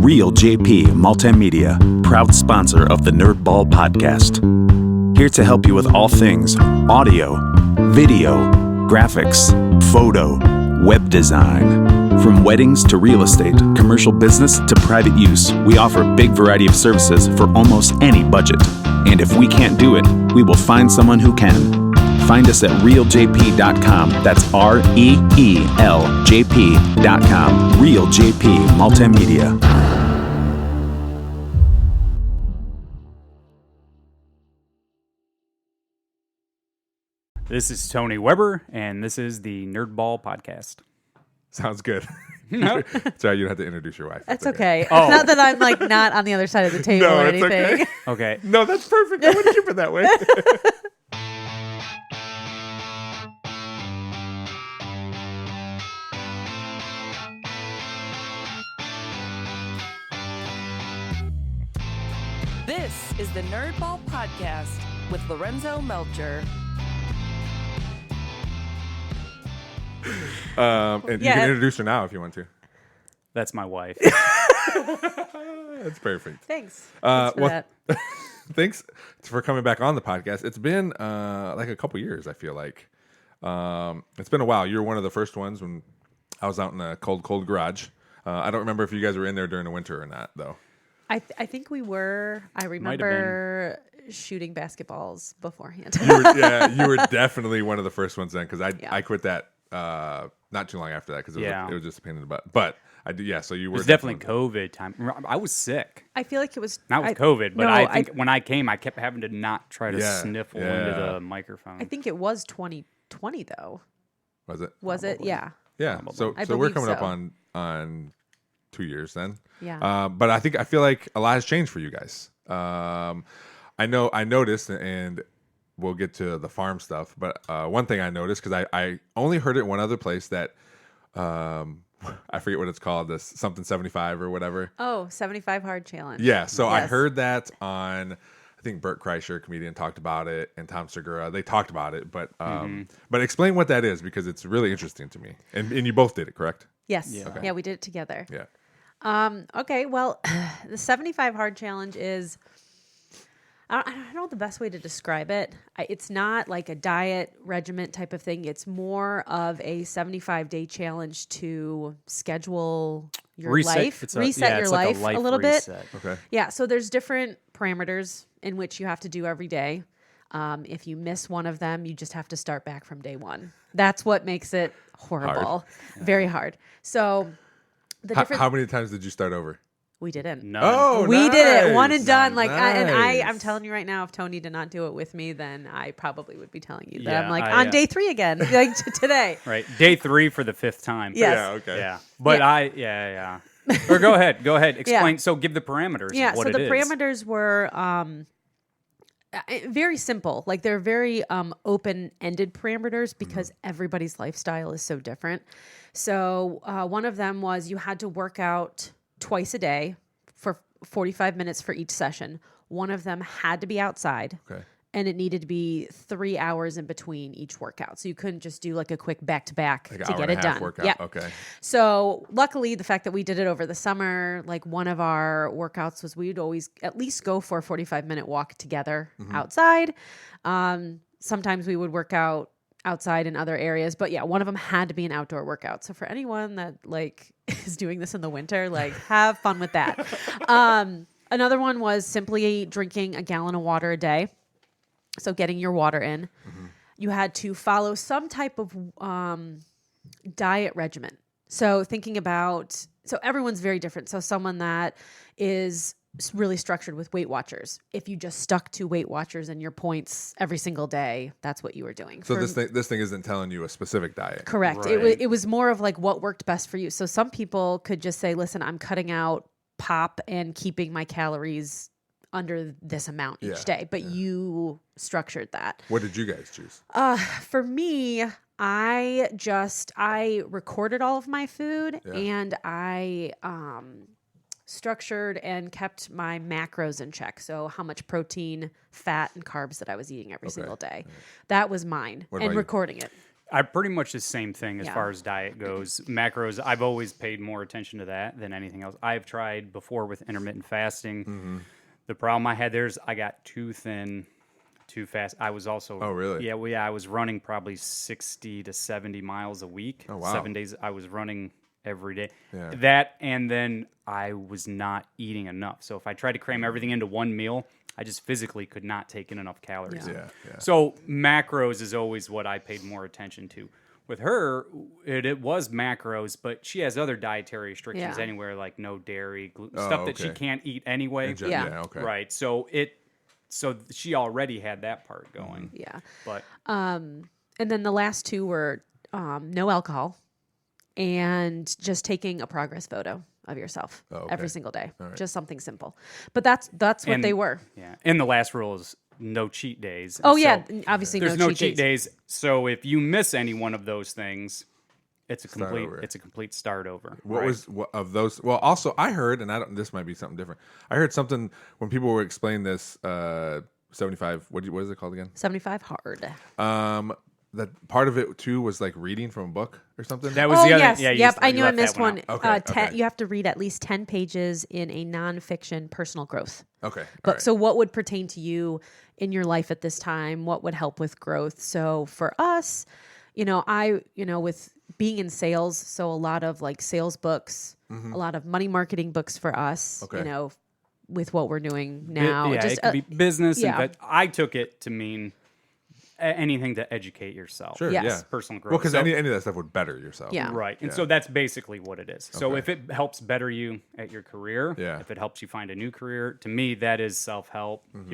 Real JP Multimedia, proud sponsor of the Nerdball Podcast. Here to help you with all things audio, video, graphics, photo, web design. From weddings to real estate, commercial business to private use, we offer a big variety of services for almost any budget. And if we can't do it, we will find someone who can. Find us at realjp.com. That's REELJP.com. Real JP Multimedia. This is Tony Weber, and this is the Nerdball Podcast. Sounds good. No. Sorry, you don't have to introduce your wife. That's okay. Oh. It's not that I'm like not on the other side of the table No, or it's anything. okay. Okay. No, that's perfect. I would keep it that way. This is the Nerdball Podcast with Lorenzo Melcher. And you Yeah. can introduce her now if you want to. That's my wife. That's perfect. Thanks. Thanks for well, that. Thanks for coming back on the podcast. It's been like a couple years, I feel like. It's been a while. You were one of the first ones when I was out in a cold garage. I don't remember if you guys were in there during the winter or not, though. I think we were. I remember shooting basketballs beforehand. You were definitely one of the first ones then, because I quit that not too long after that because it was just a pain in the butt. But I do, yeah. So you were It was definitely COVID time. I was sick. I feel like it was Not with COVID, but no, I think when I came, I kept having to not try to Yeah, sniffle yeah. into the microphone. I think it was 2020 though. Was it? Was it? Yeah. Yeah. Probably. So I so we're believe coming up so. on 2 years then. Yeah. But I feel like a lot has changed for you guys. I noticed, and we'll get to the farm stuff. But one thing I noticed, because I only heard it one other place that I forget what it's called, this something 75 or whatever. Oh, 75 hard challenge. Yeah. So I Yes. heard that on, I think Bert Kreischer, comedian, talked about it, and Tom Segura. They talked about it, but explain what that is, because it's really interesting to me. And you both did it, correct? Yes. Yeah. Yeah, we did it together. Yeah. Okay, well, the 75 hard challenge is, I don't know the best way to describe it. It's not like a diet regiment type of thing. It's more of a 75-day challenge to schedule your life, reset your life a little bit. Okay. Yeah, so there's different parameters in which you have to do every day. If you miss one of them, you just have to start back from day one. That's what makes it horrible, very hard. So the different. How many times did you start over? We didn't. No. Oh, We did it, one nice. and done. Like, Nice. I'm telling you right now, if Tony did not do it with me, then I probably would be telling you that Yeah, I'm like I, on day 3 again, like today. Right. Day 3 for the 5th time. Yes. Yeah. Okay. Yeah. But Yeah. Or go ahead. Explain. Yeah. So give the parameters Yeah. of what So it the is. parameters were very simple. Like they're very open-ended parameters because everybody's lifestyle is so different. So one of them was you had to work out twice a day for 45 minutes for each session. One of them had to be outside. Okay. And it needed to be 3 hours in between each workout. So you couldn't just do like a quick back-to-back Like to an hour get and it a half done. workout. Yeah. Okay. So luckily, the fact that we did it over the summer, like one of our workouts was we'd always at least go for a 45-minute walk together outside. Sometimes we would work out outside in other areas, but yeah, one of them had to be an outdoor workout. So for anyone that like is doing this in the winter, like have fun with that. Another one was simply drinking a gallon of water a day. So getting your water in. You had to follow some type of diet regimen. So thinking about, so everyone's very different. So someone that is really structured with Weight Watchers, if you just stuck to Weight Watchers and your points every single day, that's what you were doing. So this thing isn't telling you a specific diet. Correct. Right. It was more of like what worked best for you. So some people could just say, listen, I'm cutting out pop and keeping my calories under this amount each day, but you structured that. What did you guys choose? For me, I recorded all of my food and I structured and kept my macros in check. So how much protein, fat, and carbs that I was eating every single day. That was mine. What And about you? recording it. I pretty much the same thing as Yeah. far as diet goes. Macros, I've always paid more attention to that than anything else. I've tried before with intermittent fasting. The problem I had there is I got too thin, too fast. I was also Oh, really? Yeah, well, yeah. I was running probably 60 to 70 miles a week. Oh, wow. 7 days. I was running every day. Yeah. That, and then I was not eating enough. So if I tried to cram everything into one meal, I just physically could not take in enough calories. Yeah. So macros is always what I paid more attention to. With her, it was macros, but she has other dietary restrictions Yeah. anywhere, like no dairy, gluten, Oh, stuff that she okay. can't eat anyway. Yeah. Okay. Right. So she already had that part going. Yeah. But And then the last two were no alcohol and just taking a progress photo of yourself okay. every single day. right. Just something simple. But that's what And- they were. yeah, and the last rule is no cheat days. Oh So yeah, obviously there's no no cheat days. So if you miss any one of those things, it's a over. complete start over. What right? was what, of those? Well, also I heard, and I don't. This might be something different. I heard something when people were explaining this. 75. What is it called again? 75 hard. That part of it too was like reading from a book or something. That was Oh the other. yes, Yeah, you yep. just- I you knew I left that missed one. out. Okay, You have to read at least 10 pages in a nonfiction personal growth Okay. book. So what would pertain to you in your life at this time? What would help with growth? So for us, with being in sales, so a lot of like sales books, a lot of money marketing books for us. Okay. With what we're doing now. Yeah, Just it could be business. yeah. But I took it to mean anything to educate yourself. Sure. Yes. Yeah. Personal growth. Well, because So- any of that stuff would better yourself. Yeah. Right. And Yeah. so that's basically what it is. So Okay. if it helps better you at your career, Yeah. if it helps you find a new career, to me that is self-help. Mm-hmm.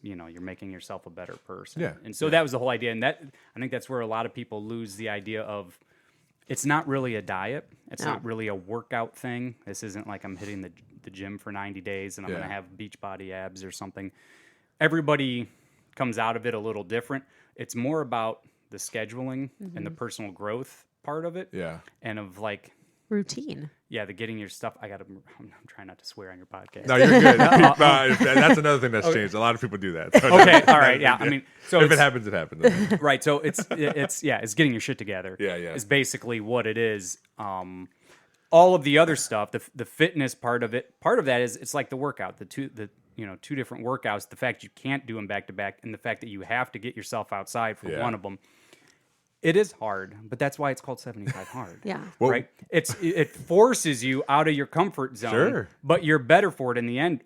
You're making yourself a better person. Yeah. And so that was the whole idea. And I think that's where a lot of people lose the idea of it's not really a diet. It's No. not really a workout thing. This isn't like I'm hitting the gym for 90 days and I'm Yeah. going to have beach body abs or something. Everybody comes out of it a little different. It's more about the scheduling and the personal growth part of it. Yeah. And of like, routine. yeah, the getting your stuff. I'm trying not to swear on your podcast. No, you're good. No, that's another thing that's changed. A lot of people do that. So Okay, all right, yeah. I mean, so if it it's- happens, it happens. right. So it's getting your shit together. Yeah, yeah. Is basically what it is. All of the other stuff, the fitness part of it, part of that is it's like the workout, the two different workouts. The fact you can't do them back to back, and the fact that you have to get yourself outside for Yeah. one of them. It is hard, but that's why it's called 75 hard. Yeah. Well- right. It forces you out of your comfort zone. Sure. But you're better for it in the end,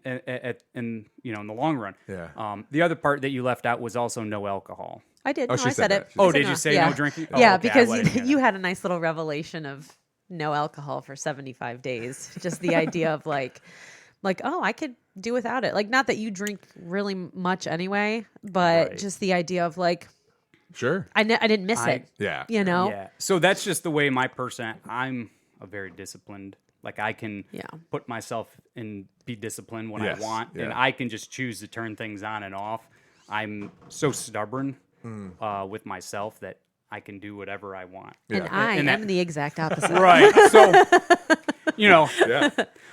in the long run. Yeah. The other part that you left out was also no alcohol. I did. Oh, No, she I said said that. it. She Oh, said did you say yeah. no drinking? Oh, Yeah, okay, I because wanted to hear you that. had a nice little revelation of no alcohol for 75 days. Just the idea of like, oh, I could do without it. Like, not that you drink really much anyway, but Right. just the idea of like, Sure. I didn't miss it. Yeah. You know? Yeah. So that's just the way I'm a very disciplined. Like I can Yeah. put myself and be disciplined when Yes, I want, and yeah. I can just choose to turn things on and off. I'm so stubborn with myself that I can do whatever I want. And Yeah. I And that- am the exact opposite. Right. So, Yeah.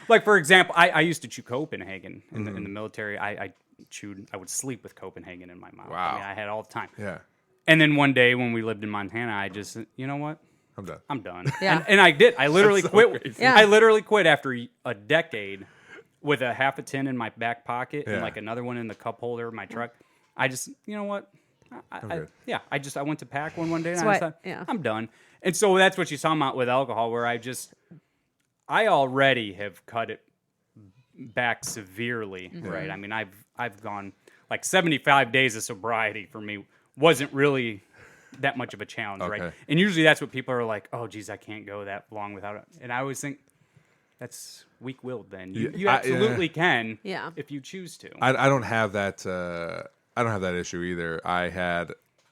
like for example, I used to chew Copenhagen in the military. I would sleep with Copenhagen in my mouth. Wow. I mean, I had it all the time. Yeah. And then one day when we lived in Montana, I just, you know what? I'm done. I'm done. Yeah. And I did. I literally That's so quit. crazy. Yeah. I literally quit after a decade with a half a tin in my back pocket Yeah. and like another one in the cup holder of my truck. I just, you know what? I went to pack one day and So I I- thought, yeah. I'm done. And so that's what she's talking about with alcohol, where I already have cut it back severely, right? I mean, I've gone like 75 days of sobriety for me wasn't really that much of a challenge, right? Okay. And usually that's what people are like, oh, geez, I can't go that long without it. And I always think that's weak-willed then. You Yeah, absolutely can Yeah. if you choose to. I don't have that. I don't have that issue either.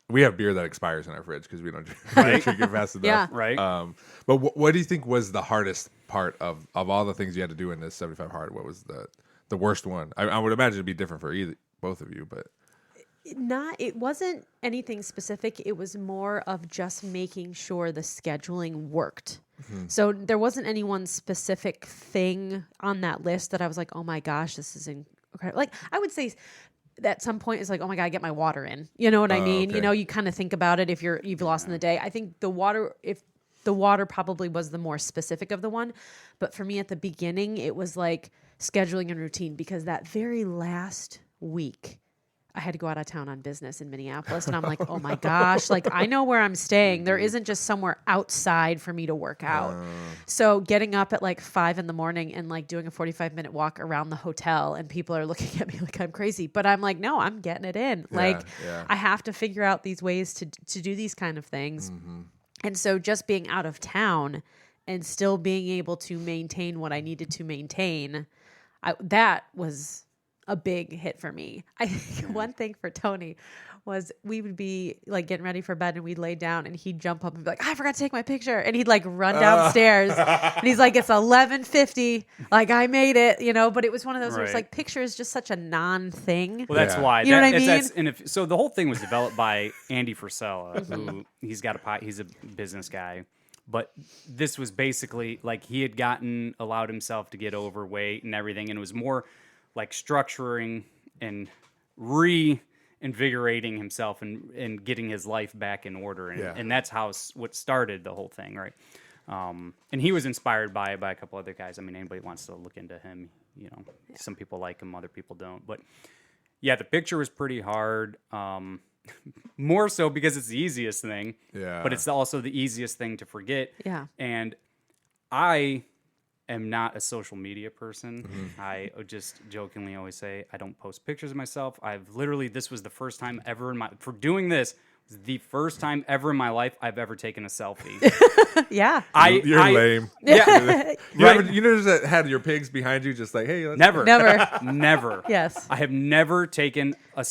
We have beer that expires in our fridge because we don't drink it fast enough. Yeah. Right. But what do you think was the hardest part of all the things you had to do in this 75 hard? What was the worst one? I would imagine it'd be different for both of you, but It wasn't anything specific. It was more of just making sure the scheduling worked. So there wasn't any one specific thing on that list that I was like, oh my gosh, this is incredible. Like, I would say at some point it's like, oh my God, get my water in. You know what I mean? okay. You know, you kind of think about it if you've lost in the day. I think the water probably was the more specific of the one. But for me at the beginning, it was like scheduling and routine, because that very last week I had to go out of town on business in Minneapolis. And I'm like, oh my gosh, like I know where I'm staying. There isn't just somewhere outside for me to work out. So getting up at like 5 a.m. and like doing a 45-minute walk around the hotel, and people are looking at me like I'm crazy. But I'm like, no, I'm getting it in. Like I have to figure out these ways to do these kind of things. And so just being out of town and still being able to maintain what I needed to maintain, that was a big hit for me. I think one thing for Tony was we would be like getting ready for bed and we'd lay down and he'd jump up and be like, I forgot to take my picture. And he'd like run downstairs and he's like, it's 11:50. Like I made it, you know, but it was one of those where it's Right. like picture is just such a thing. Well, that's Yeah. why. You know what I that's- mean? and so the whole thing was developed by Andy Frisella, who he's a business guy. But this was basically like he had allowed himself to get overweight and everything. And it was more like structuring and reinvigorating himself and getting his life back in order. And that's what started the whole thing, right? And he was inspired by a couple other guys. I mean, anybody wants to look into him, you know, some people like him, other people don't. But yeah, the picture was pretty hard. More so because it's the easiest thing. Yeah. But it's also the easiest thing to forget. Yeah. And I am not a social media person. I just jokingly always say I don't post pictures of myself. This was the first time ever the first time ever in my life I've ever taken a selfie. Yeah. You're lame. Yeah. You notice that had your pigs behind you, just like, hey, let's Never. Never. Never. Yes. I have never taken a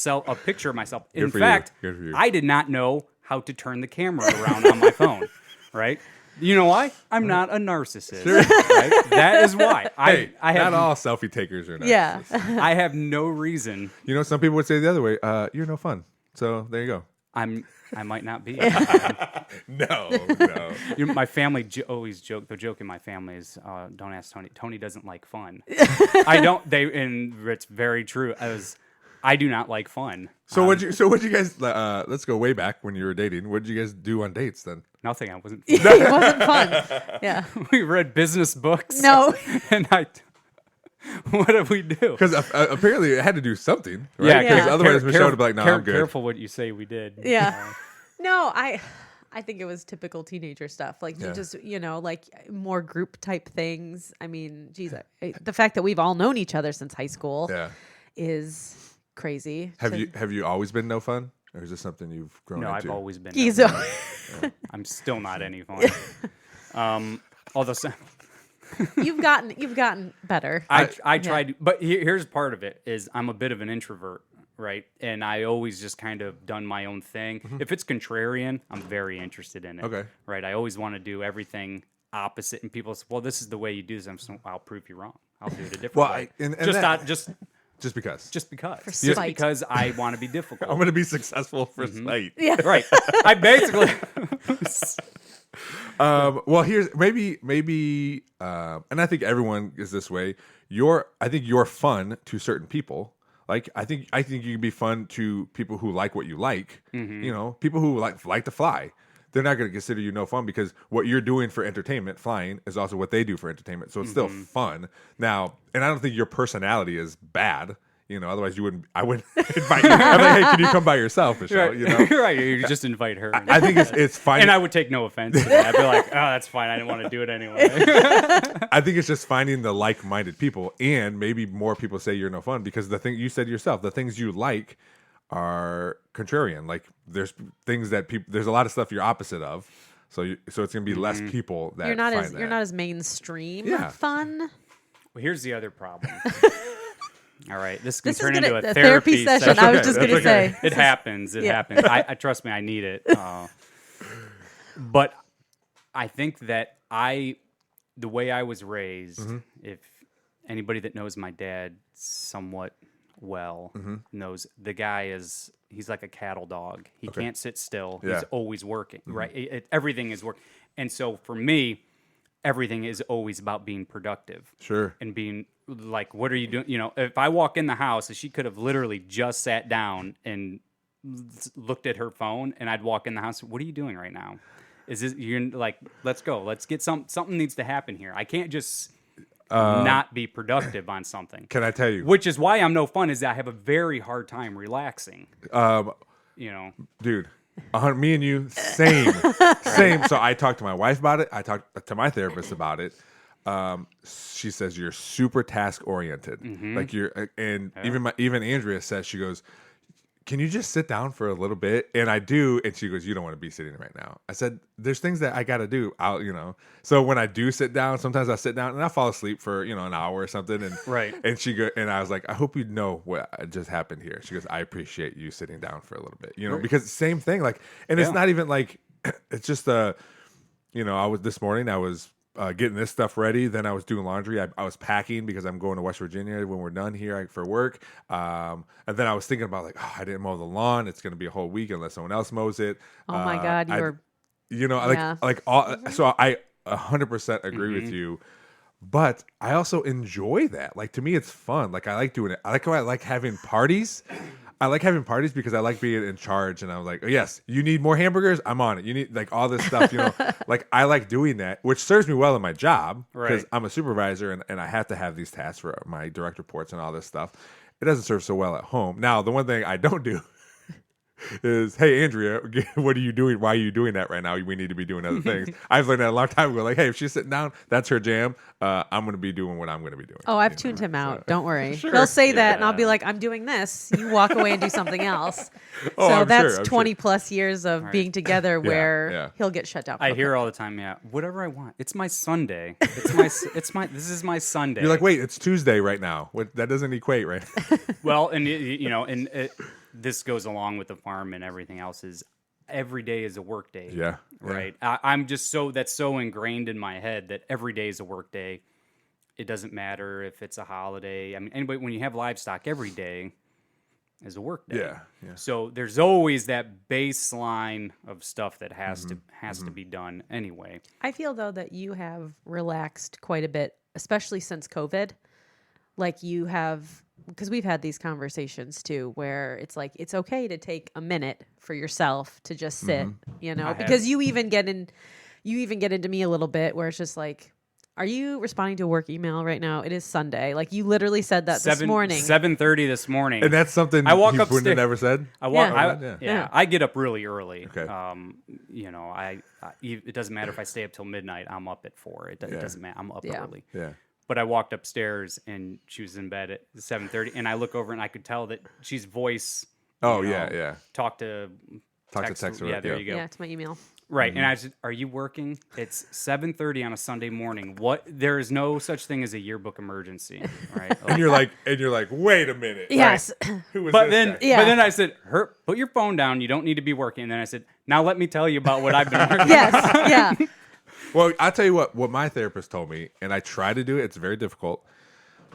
picture of myself. In for you. fact, Good for you. I did not know how to turn the camera around on my phone. Right? You know why? I'm not a narcissist. Right? That is why. Hey, I have not all selfie takers are nice. Yeah. I have no reason. You know, some people would say the other way. You're no fun. So there you go. I might not be. No. My family always joke. The joke in my family is, "Don't ask Tony. Tony doesn't like fun." I don't. And it's very true. I do not like fun. So what'd you guys? Let's go way back when you were dating. What'd you guys do on dates then? Nothing. I wasn't. It wasn't fun. Yeah. We read business books. No. And what did we do? Because apparently it had to do something, right? Yeah, Because Yeah. otherwise Michelle would be like, "No, I'm good." Careful what you say. We did. Yeah. No, I think it was typical teenager stuff. Like you Yeah. just, like more group type things. I mean, geez, the fact that we've all known each other since high school Yeah. is crazy. Have you always been no fun, or is this something you've grown No, into? I've always been. He's I'm still not any fun. Although you've gotten better. I tried, but here's part of it is I'm a bit of an introvert, right? And I always just kind of done my own thing. If it's contrarian, I'm very interested in it. Okay. Right. I always want to do everything opposite, and people say, "Well, this is the way you do this." I'll prove you wrong. I'll do it a different way. Just because. Just because. For Just spite. because I want to be difficult. I'm gonna be successful for sight. Yeah. Right. I basically. Well, here's maybe, and I think everyone is this way. I think you're fun to certain people. Like I think you can be fun to people who like what you like. You know, people who like to fly. They're not going to consider you no fun because what you're doing for entertainment, flying, is also what they do for entertainment. So it's still fun. Now, and I don't think your personality is bad. You know, otherwise I wouldn't invite you. I'm like, hey, can you come by yourself, Michelle? Right. You know, You're right. You just invite her. I think it's fine. And I would take no offense to that. I'd be like, oh, that's fine. I didn't want to do it anyway. I think it's just finding the like-minded people, and maybe more people say you're no fun because the thing you said yourself, the things you like are contrarian. Like there's things that there's a lot of stuff you're opposite of. So it's gonna be less people that You're not find as that. you're not as mainstream Yeah. fun. Well, here's the other problem. All right, this can This is turn gonna into a therapy session. I was okay. just That's gonna okay. say It happens. It Yeah. happens. I trust me. I need it. But I think that the way I was raised, if anybody that knows my dad somewhat well knows, the guy he's like a cattle dog. He can't sit still. Yeah. He's always working. Right. Everything is work. And so for me, everything is always about being productive. Sure. And being like, what are you doing? You know, if I walk in the house, she could have literally just sat down and looked at her phone, and I'd walk in the house. What are you doing right now? Is this, you're like, let's go. Let's get something needs to happen here. I can't just not be productive on something. Can I tell you? Which is why I'm no fun, is that I have a very hard time relaxing. You know, Dude, me and you, same. So I talked to my wife about it. I talked to my therapist about it. She says you're super task oriented. Like even Andrea says, she goes, can you just sit down for a little bit? And I do. And she goes, you don't want to be sitting right now. I said, there's things that I got to do. So when I do sit down, sometimes I sit down and I fall asleep for, an hour or something. And Right. And I was like, I hope you know what just happened here. She goes, I appreciate you sitting down for a little bit, because same thing. Like, and it's not even like, it's just this morning I was getting this stuff ready. Then I was doing laundry. I was packing because I'm going to West Virginia when we're done here for work. And then I was thinking about like, I didn't mow the lawn. It's going to be a whole week unless someone else mows it. Oh my God, So I 100% agree with you. But I also enjoy that. Like, to me, it's fun. Like, I like doing it. I like having parties. I like having parties because I like being in charge, and I'm like, oh, yes, you need more hamburgers? I'm on it. You need like all this stuff, like I like doing that, which serves me well in my job because Right. I'm a supervisor and I have to have these tasks for my direct reports and all this stuff. It doesn't serve so well at home. Now, the one thing I don't do is, hey, Andrea, what are you doing? Why are you doing that right now? We need to be doing other things. I've learned that a long time ago. Like, hey, if she's sitting down, that's her jam. I'm going to be doing what I'm going to be doing. Oh, I've tuned him out. Don't worry. He'll say that, and I'll be like, I'm doing this. You walk away and do something else. Oh, so I'm that's sure, I'm 20 plus years of being together where yeah. he'll get shut down. I real hear quick. all the time, whatever I want. It's my Sunday. This is my Sunday. You're like, wait, it's Tuesday right now. That doesn't equate, right? Well, and this goes along with the farm and everything else. Is every day is a work day. Yeah. Right. I'm just that's so ingrained in my head that every day is a work day. It doesn't matter if it's a holiday. I mean, anybody, when you have livestock, every day is a work day. Yeah. So there's always that baseline of stuff that has to be done anyway. I feel though that you have relaxed quite a bit, especially since COVID. Like you have, because we've had these conversations too, where it's like it's okay to take a minute for yourself to just sit, because you even get into me a little bit where it's just like, are you responding to a work email right now? It is Sunday. Like you literally said that this morning. 7:30 this morning. And that's something I walk you wouldn't have upstairs. never said? I get up really early. Okay. It doesn't matter if I stay up till midnight. I'm up at 4. It doesn't matter. I'm up early. Yeah. But I walked upstairs and she was in bed at 7:30, and I look over and I could tell that she's voice. Talk to text. Yeah, there you go. Yeah, to my email. Right, and I said, "Are you working? It's 7:30 on a Sunday morning. What? There is no such thing as a yearbook emergency, right?" And you're like, wait a minute. Yes. Who was But this then, guy? Yeah. but then I said, put your phone down. You don't need to be working. And then I said, now let me tell you about what I've been working. Yes. Yeah. Well, I'll tell you what my therapist told me, and I try to do it. It's very difficult.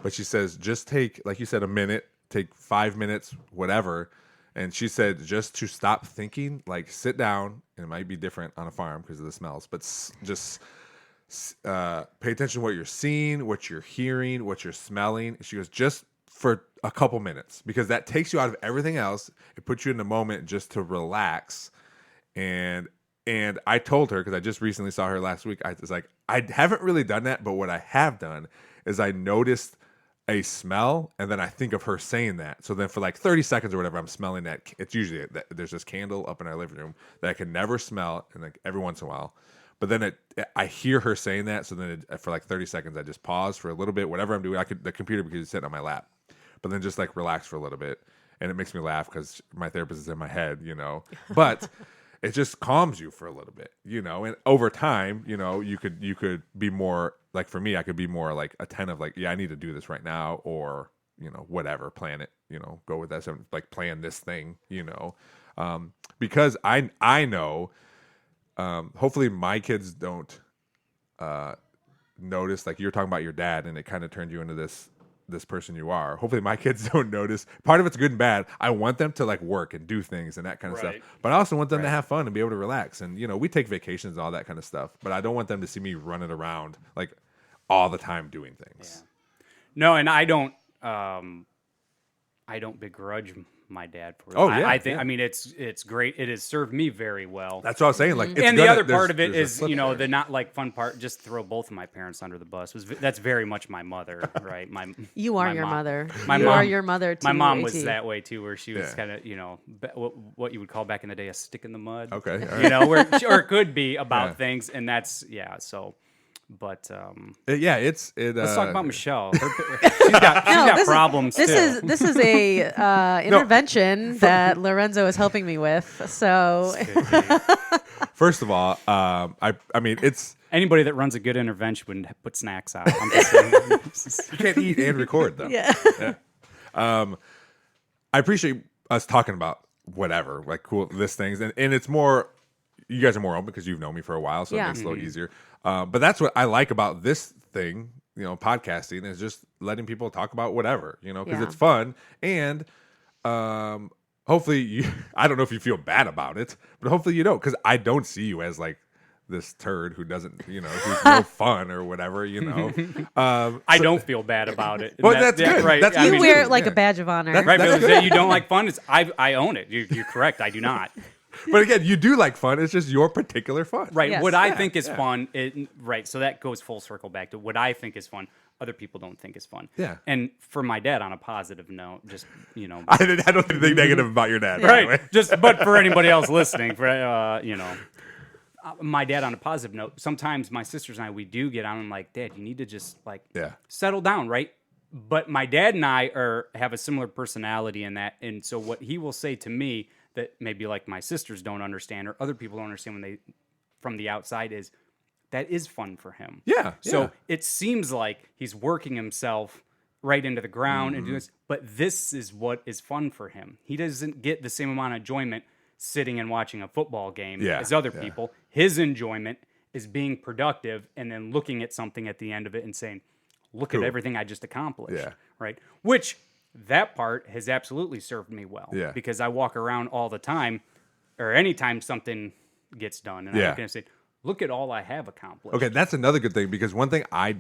But she says, just take, like you said, a minute, take 5 minutes, whatever. And she said, just to stop thinking, like sit down, and it might be different on a farm because of the smells, but just pay attention to what you're seeing, what you're hearing, what you're smelling. She goes, just for a couple minutes, because that takes you out of everything else. It puts you in the moment just to relax. And I told her, because I just recently saw her last week, I was like, I haven't really done that, but what I have done is I noticed a smell, and then I think of her saying that. So then for like 30 seconds or whatever, I'm smelling that. It's usually there's this candle up in our living room that I can never smell, and like every once in a while. But then I hear her saying that, so then for like 30 seconds, I just pause for a little bit, whatever I'm doing. The computer, because it's sitting on my lap, but then just like relax for a little bit, and it makes me laugh because my therapist is in my head, But it just calms you for a little bit, And over time, you could be more, like for me, I could be more like attentive, like, yeah, I need to do this right now, or whatever, plan it, go with that, like plan this thing, because I know. Hopefully my kids don't notice, like you're talking about your dad, and it kind of turned you into this this person you are. Hopefully my kids don't notice. Part of it's good and bad. I want them to like work and do things and that kind of Right. stuff. But I also want them to have fun and be able to relax. And we take vacations and all that kind of stuff. But I don't want them to see me running around like all the time doing things. No, and I don't begrudge my dad for it. Oh, yeah, I think yeah. I mean it's great. It has served me very well. That's what I was saying. Like, it's and the gonna- other there's- part of it there's a is, flip side. the not like fun part. Just throw both of my parents under the bus. That's very much my mother, right? You are my your mom. mother. My you mom, are your mother. My too, mom was AT. that way too, where she was Yeah. kind of, what you would call back in the day a stick in the mud. Okay, all right. Or it could be about Yeah. things, and that's So, but Let's let's talk about Michelle. She's got No, problems this too. is a intervention that Lorenzo is helping me with. So First of all, I mean, it's Anybody that runs a good intervention would put snacks out. I'm just saying. you can't eat and record though. yeah. I appreciate us talking about whatever, like cool list things, and it's more. You guys are more open because you've known me for a while, so Yeah. it makes it a little easier. But that's what I like about this thing, podcasting is just letting people talk about whatever, because Yeah. it's fun and hopefully you. I don't know if you feel bad about it, but hopefully you don't, because I don't see you as like this turd who doesn't, who's no fun or whatever, I don't feel bad about it. Well, that's good. Right. That's I You good. mean, wear it like Yeah. a badge of honor. right. That's But good. that you don't like fun. I own it. You're correct. I do not. But again, you do like fun. It's just your particular fun. Right. Yes. What I Yeah, think is yeah. fun. Right. So that goes full circle back to what I think is fun. Other people don't think is fun. Yeah. And for my dad, on a positive note, just I don't think anything negative about your dad. by the way. right. But for anybody else listening, my dad, on a positive note, sometimes my sisters and I, we do get on and like, Dad, you need to just like Yeah. settle down, right? But my dad and I have a similar personality in that, and so what he will say to me that maybe like my sisters don't understand or other people don't understand when they from the outside is that is fun for him. Yeah, So yeah. it seems like he's working himself right into the ground and Mm-hmm. doing this, but this is what is fun for him. He doesn't get the same amount of enjoyment sitting and watching a football game Yeah, as other yeah. people. His enjoyment is being productive and then looking at something at the end of it and saying, look Cool. at everything I just accomplished. Yeah. Right. Which that part has absolutely served me well. Yeah. Because I walk around all the time or anytime something gets done and Yeah. I look and say, look at all I have accomplished. Okay, that's another good thing, because one thing I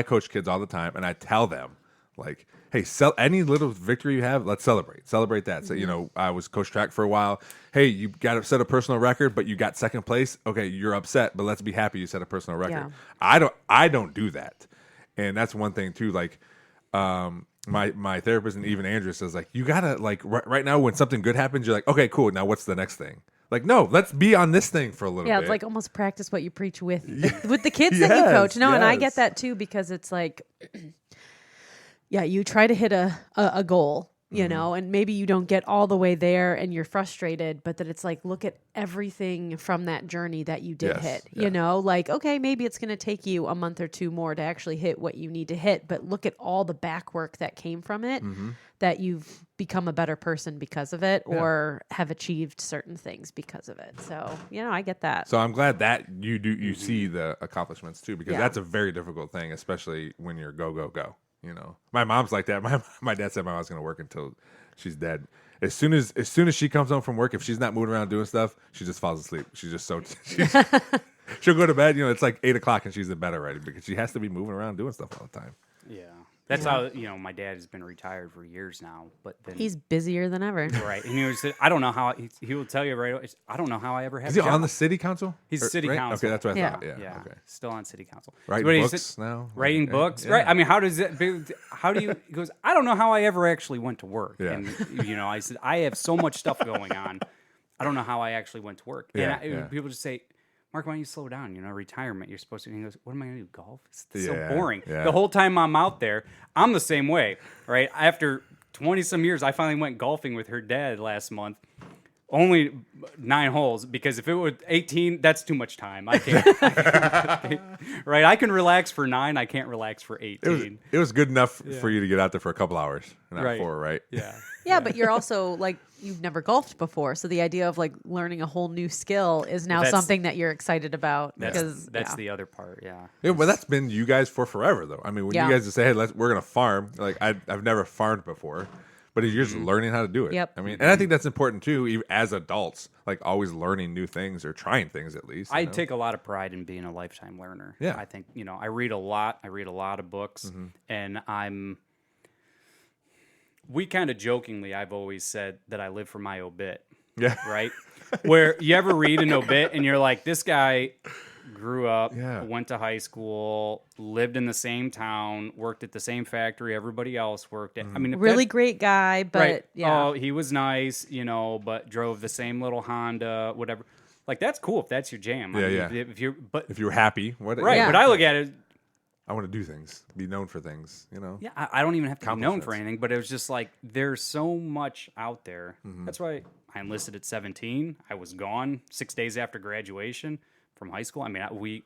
coach kids all the time, and I tell them like, hey, any little victory you have, let's celebrate that. So I was coach track for a while. Hey, you got to set a personal record, but you got second place. Okay, you're upset, but let's be happy you set a personal record. Yeah. I don't do that, and that's one thing too. Like, my therapist and even Andrew says like, you gotta like right now when something good happens, you're like, okay, cool. Now what's the next thing? Like, no, let's be on this thing for a little Yeah, bit. it's like almost practice what you preach with the kids that you coach. No, and I get that too, because it's like, yeah, you try to hit a goal, and maybe you don't get all the way there and you're frustrated, but that it's like, look at everything from that journey that you did Yes, hit, yeah. like, okay, maybe it's going to take you a month or two more to actually hit what you need to hit, but look at all the back work that came from it, that you've become a better person because of it, or have achieved certain things because of it. So, I get that. So I'm glad that you see the accomplishments too, because Yeah. that's a very difficult thing, especially when you're go. My mom's like that. My dad said my mom's gonna work until she's dead. As soon as she comes home from work, if she's not moving around doing stuff, she just falls asleep. She's just she'll go to bed. It's like 8:00 and she's in bed already, because she has to be moving around doing stuff all the time. Yeah. That's how, my dad has been retired for years now, but then He's busier than ever. right. And he was, I don't know how he will tell you right away. I don't know how I ever had Is a he job. on the city council? He's Or- city right? council. Okay, that's what I Yeah. thought. Yeah. Yeah. Okay. Still on city council. Writing But he books said- now. Writing Yeah, books, yeah. right? I mean, how do you? He goes, I don't know how I ever actually went to work. Yeah. And I said, I have so much stuff going on. I don't know how I actually went to work. Yeah, And yeah. people just say, Mark, why don't you slow down? Retirement. You're supposed to. And he goes, what am I going to do? Golf? It's so Yeah, boring. yeah. The whole time I'm out there, I'm the same way, right? After 20 some years, I finally went golfing with her dad last month. only 9 holes, because if it were 18, that's too much time. I can't. Right? I can relax for 9. I can't relax for 18. It was good enough for you to get out there for a couple hours, not Right. 4, right? Yeah. Yeah, but you're also like you've never golfed before, so the idea of like learning a whole new skill is now That's- something that you're excited about because That's yeah. the other part. Yeah. Yeah, but that's been you guys for forever, though. I mean, when Yeah. you guys just say, "Hey, we're gonna farm," like I've never farmed before, but you're just learning how to do it. Yep. I mean, and I think that's important too, even as adults, like always learning new things or trying things at least. I you know? take a lot of pride in being a lifetime learner. Yeah. I think, I read a lot. I read a lot of books, and we kind of jokingly, I've always said that I live for my obit, yeah, right? Where you ever read an obit and you're like, this guy grew up, Yeah. went to high school, lived in the same town, worked at the same factory everybody else worked at. I mean, if really that- great guy, but right. yeah. Oh, he was nice, but drove the same little Honda, whatever. Like, that's cool if that's your jam. I Yeah, mean, yeah. If you're, but if you're happy, what? right. Yeah. But I look at it. I want to do things, be known for things. Yeah, I don't even have to be known for Accomplishments. anything, but it was just like there's so much out there. Mm-hmm. That's why I enlisted at 17. I was gone 6 days after graduation from high school. I mean,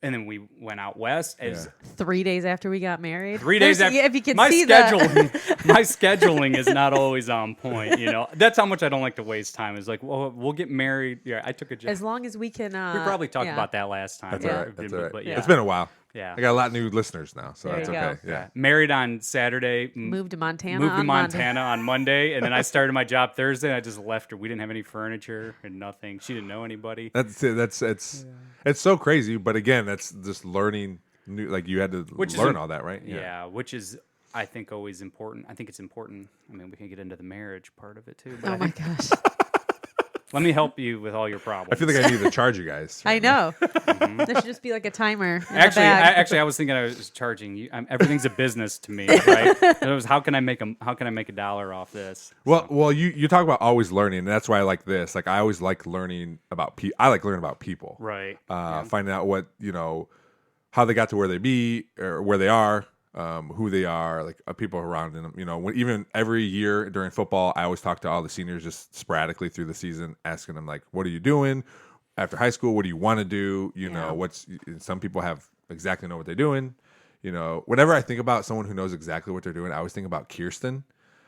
and then we went out west as 3 days after we got married. 3 days There's- after. if you can my see scheduling, my scheduling is not always on point. That's how much I don't like to waste time. It's like, well, we'll get married. Yeah, I took a job. as long as we can. We probably talked yeah. about that last time. That's all right. That's all right. But yeah. It's been a while. Yeah. I got a lot of new listeners now, so There that's you okay. go. Yeah. Married on Saturday. Moved to Montana. Moved to on Monday. Montana on Monday, and then I started my job Thursday. And I just left her. We didn't have any furniture and nothing. She didn't know anybody. That's it. It's so crazy, but again, that's just learning new. Like you had to Which is learn im- all that, right? Yeah, which is I think always important. I think it's important. I mean, we can get into the marriage part of it too. But Oh I my think, gosh! let me help you with all your problems. I feel like I need to charge you guys. I know. There should just be like a timer. In the Actually, bag. I was thinking I was charging you. Everything's a business to me, right? It was how can I make $1 off this? Well, you talk about always learning, and that's why I like this. Like I always like learning about people. I like learning about people. Right. Finding out what how they got to where they be or where they are, who they are, like people around them. Even every year during football, I always talk to all the seniors just sporadically through the season, asking them like, "What are you doing after high school? What do you want to do? Some people have exactly know what they're doing. Whenever I think about someone who knows exactly what they're doing, I always think about Kirsten.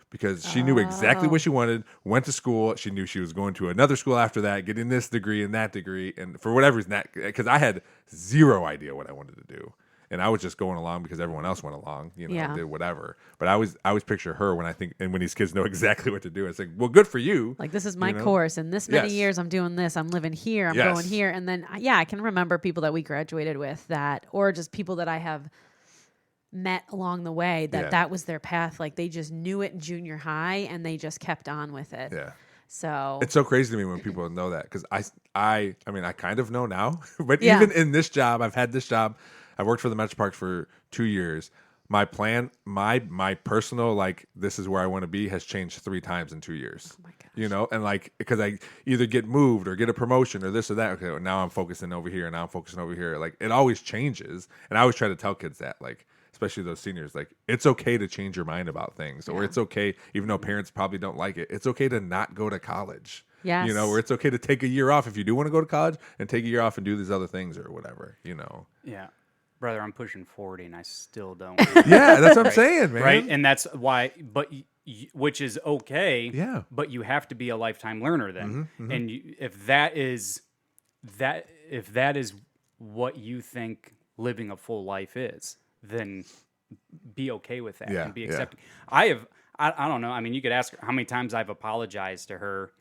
Because she knew exactly what she wanted, went to school. She knew she was going to another school after that, getting this degree and that degree. And for whatever reason, because I had zero idea what I wanted to do. And I was just going along because everyone else went along, Yeah. did whatever. But I always picture her when I think, and when these kids know exactly what to do, it's like, well, good for you. Like this is my know? course, and this many Yes. years I'm doing this. I'm living here. I'm Yes. going here, and then I can remember people that we graduated with or just people that I have met along the way that was their path. Like they just knew it in junior high, and they just kept on with it. Yeah. So It's so crazy to me when people know that because I mean I kind of know now, but Yeah. even in this job, I've had this job. I've worked for the Metro Parks for 2 years. My plan, my personal this is where I want to be has changed 3 times in 2 years. Oh my gosh. And because I either get moved or get a promotion or this or that. Okay, well, now I'm focusing over here. Now I'm focusing over here. Like it always changes, and I always try to tell kids that especially those seniors, it's okay to change your mind about things, or it's okay, even though parents probably don't like it, it's okay to not go to college. Yes. Or it's okay to take a year off if you do want to go to college and take a year off and do these other things or whatever, Yeah. Brother, I'm pushing 40 and I still don't. Yeah, that's what I'm saying, man. Right? And that's why, which is okay. Yeah. But you have to be a lifetime learner then. And if that is what you think living a full life is, then be okay with that Yeah, and be yeah. accepting. I don't know. I mean, you could ask her how many times I've apologized to her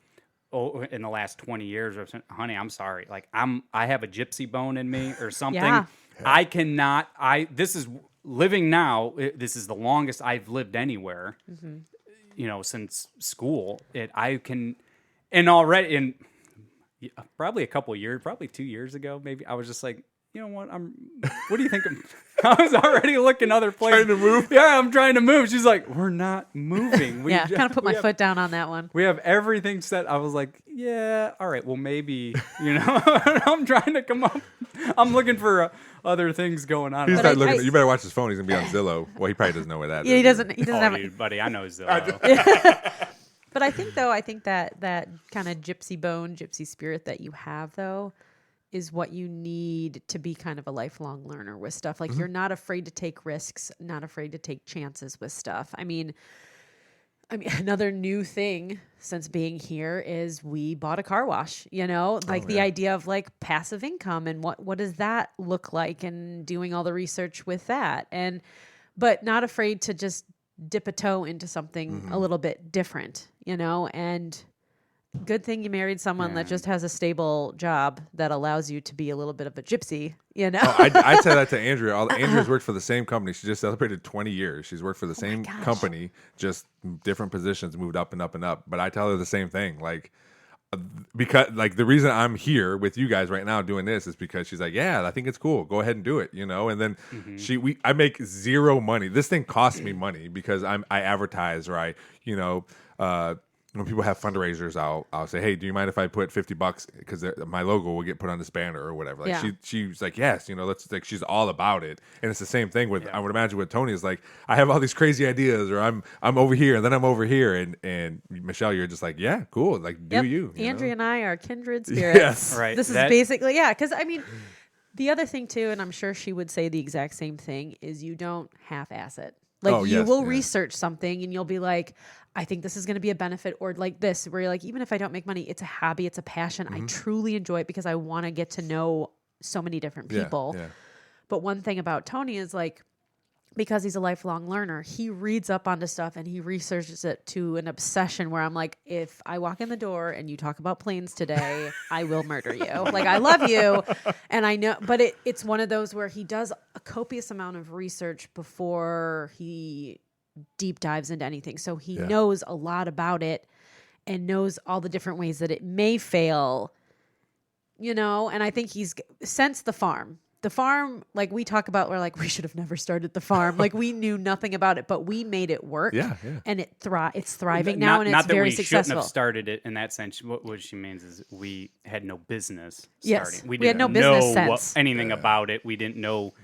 in the last 20 years or something. Honey, I'm sorry. Like I have a gypsy bone in me or something. Yeah. I cannot, this is living now. This is the longest I've lived anywhere, since school. Already probably a couple of years, probably 2 years ago, maybe I was just like, you know what? What do you think? I was already looking other places. Trying to move? Yeah, I'm trying to move. She's like, we're not moving. yeah, kind of put my foot down on that one. We have everything set. I was like, yeah, all right. Well, maybe, I'm trying to come up. I'm looking for other things going on. He's But not I- looking. I- You better watch his phone. He's gonna be on Zillow. Well, he probably doesn't know where that is. Yeah, he doesn't Oh, have dude, buddy, I know Zillow. But I think that kind of gypsy bone, gypsy spirit that you have though is what you need to be kind of a lifelong learner with stuff. Like you're not afraid to take risks, not afraid to take chances with stuff. I mean, another new thing since being here is we bought a car wash, like the idea of like passive income and what does that look like, and doing all the research with that, but not afraid to just dip a toe into something a little bit different, and good thing you married someone that just has a stable job that allows you to be a little bit of a gypsy, I said that to Andrea. Andrea's worked for the same company. She just celebrated 20 years. She's worked for the same company, just different positions, moved up and up and up. But I tell her the same thing. Like, because like the reason I'm here with you guys right now doing this is because she's like, yeah, I think it's cool. Go ahead and do it, And then I make zero money. This thing costs me money because I advertise, or when people have fundraisers, I'll say, hey, do you mind if I put $50 because my logo will get put on this banner or whatever. Like she's like, yes, let's like, she's all about it. And it's the same thing with, I would imagine with Tony is like, I have all these crazy ideas, or I'm over here and then I'm over here. And Michelle, you're just like, yeah, cool. Like do you. Andrea and I are kindred spirits. Yes. Right. This is basically, because the other thing too, and I'm sure she would say the exact same thing, is you don't half-ass it. Like you will research something and you'll be like, I think this is going to be a benefit, or like this, where you're like, even if I don't make money, it's a hobby, it's a passion. I truly enjoy it because I want to get to know so many different people. Yeah. But one thing about Tony is like, because he's a lifelong learner, he reads up onto stuff and he researches it to an obsession where I'm like, if I walk in the door and you talk about planes today, I will murder you. Like, I love you. And I know, but it's one of those where he does a copious amount of research before he deep dives into anything. So he knows a lot about it and knows all the different ways that it may fail, and I think he's since the farm, like we talk about, we're like, we should have never started the farm. Like we knew nothing about it, but we made it work. And it's thriving now, and it's very successful. Not that we shouldn't have started it in that sense. What she means is we had no business starting. Yes, We didn't had no business know sense. anything about it. We didn't know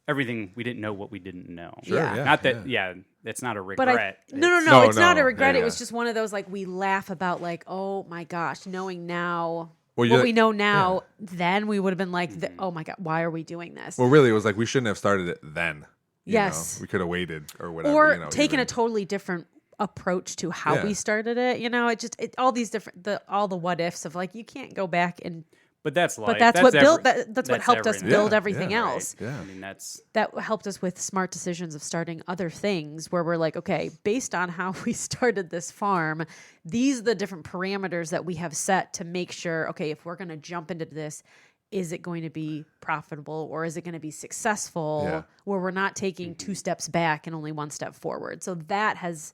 everything. We didn't know what we didn't know. Sure, yeah. Not that, it's not a regret. But no, it's not a regret. Yeah, It was just one of those, like, we laugh about, like, oh my gosh, knowing now Well, what we know now, then we would have been like, oh my God, why are we doing this? Well, really, it was like we shouldn't have started it then. You Yes. know? We could have waited or whatever. Or taken a totally different approach to how we started it. All these different, all the what ifs of like, you can't go back and. But that's life. But that's what built. That's what helped us everything. build everything else. Yeah. I mean, that's That helped us with smart decisions of starting other things where we're like, okay, based on how we started this farm, these are the different parameters that we have set to make sure, okay, if we're going to jump into this, is it going to be profitable or is it going to be successful where we're not taking 2 steps back and only 1 step forward? So that has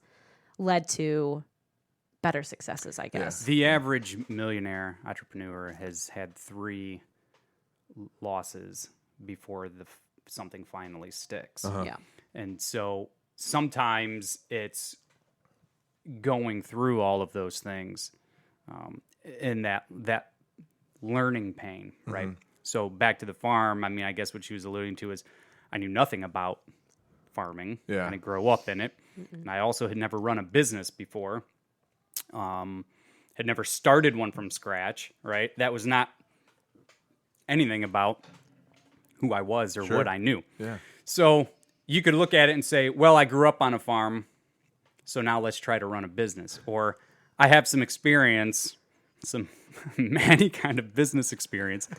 led to better successes, I guess. the average millionaire entrepreneur has had 3 losses before something finally sticks. Yeah. And so sometimes it's going through all of those things in that learning pain, right? So back to the farm, I mean, I guess what she was alluding to is I knew nothing about farming. Yeah. I didn't grow up in it. And I also had never run a business before. Had never started one from scratch, right? That was not anything about who I was or what I knew. Yeah. So you could look at it and say, well, I grew up on a farm, so now let's try to run a business. Or I have some experience, some many kind of business experience.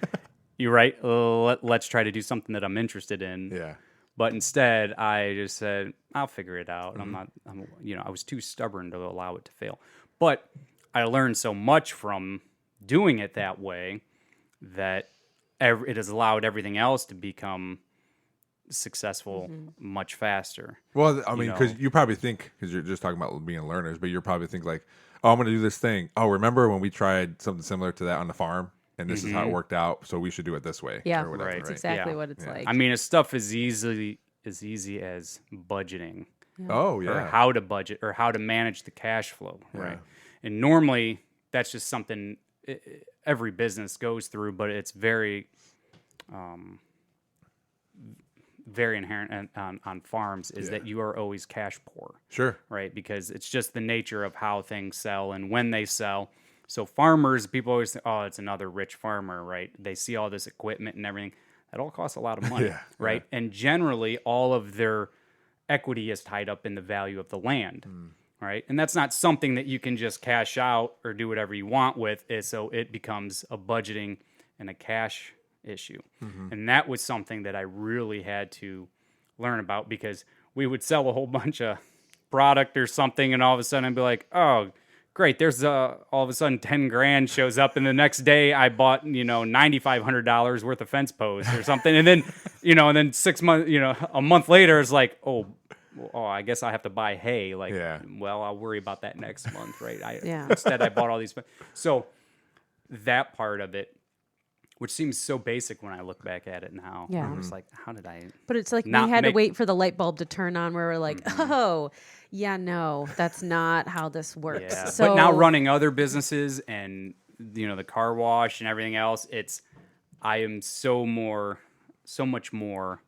You're right. Let's try to do something that I'm interested in. Yeah. But instead, I just said, I'll figure it out. I was too stubborn to allow it to fail. But I learned so much from doing it that way that it has allowed everything else to become successful much faster. Well, I mean, because you probably think, because you're just talking about being learners, but you're probably think like, oh, I'm going to do this thing. Oh, remember when we tried something similar to that on the farm? And this is how it worked out, so we should do it this way. Yeah, or whatever, right. That's exactly what it's like. I mean, it's stuff as easy as budgeting. Oh, yeah. Or how to budget or how to manage the cash flow, right? And normally that's just something every business goes through, but it's very very inherent on farms is that you are always cash poor. Sure. Right? Because it's just the nature of how things sell and when they sell. So farmers, people always think, oh, it's another rich farmer, right? They see all this equipment and everything. That all costs a lot of money, Yeah, right? And generally, all of their equity is tied up in the value of the land, right? And that's not something that you can just cash out or do whatever you want with. So it becomes a budgeting and a cash issue. And that was something that I really had to learn about, because we would sell a whole bunch of product or something, and all of a sudden I'd be like, oh, great, there's all of a sudden 10 grand shows up, and the next day I bought, $9,500 worth of fence posts or something. And then, and then 6 months, a month later, it's like, oh, I guess I have to buy hay. Like, well, I'll worry about that next month, right? Instead, I bought all these. So that part of it, which seems so basic when I look back at it now. Yeah. I'm just like, how did I? But it's like we not had to make- wait for the light bulb to turn on where we're like, oh, yeah, no, that's not how this works. Yeah. So But now running other businesses and the car wash and everything else, I am so much more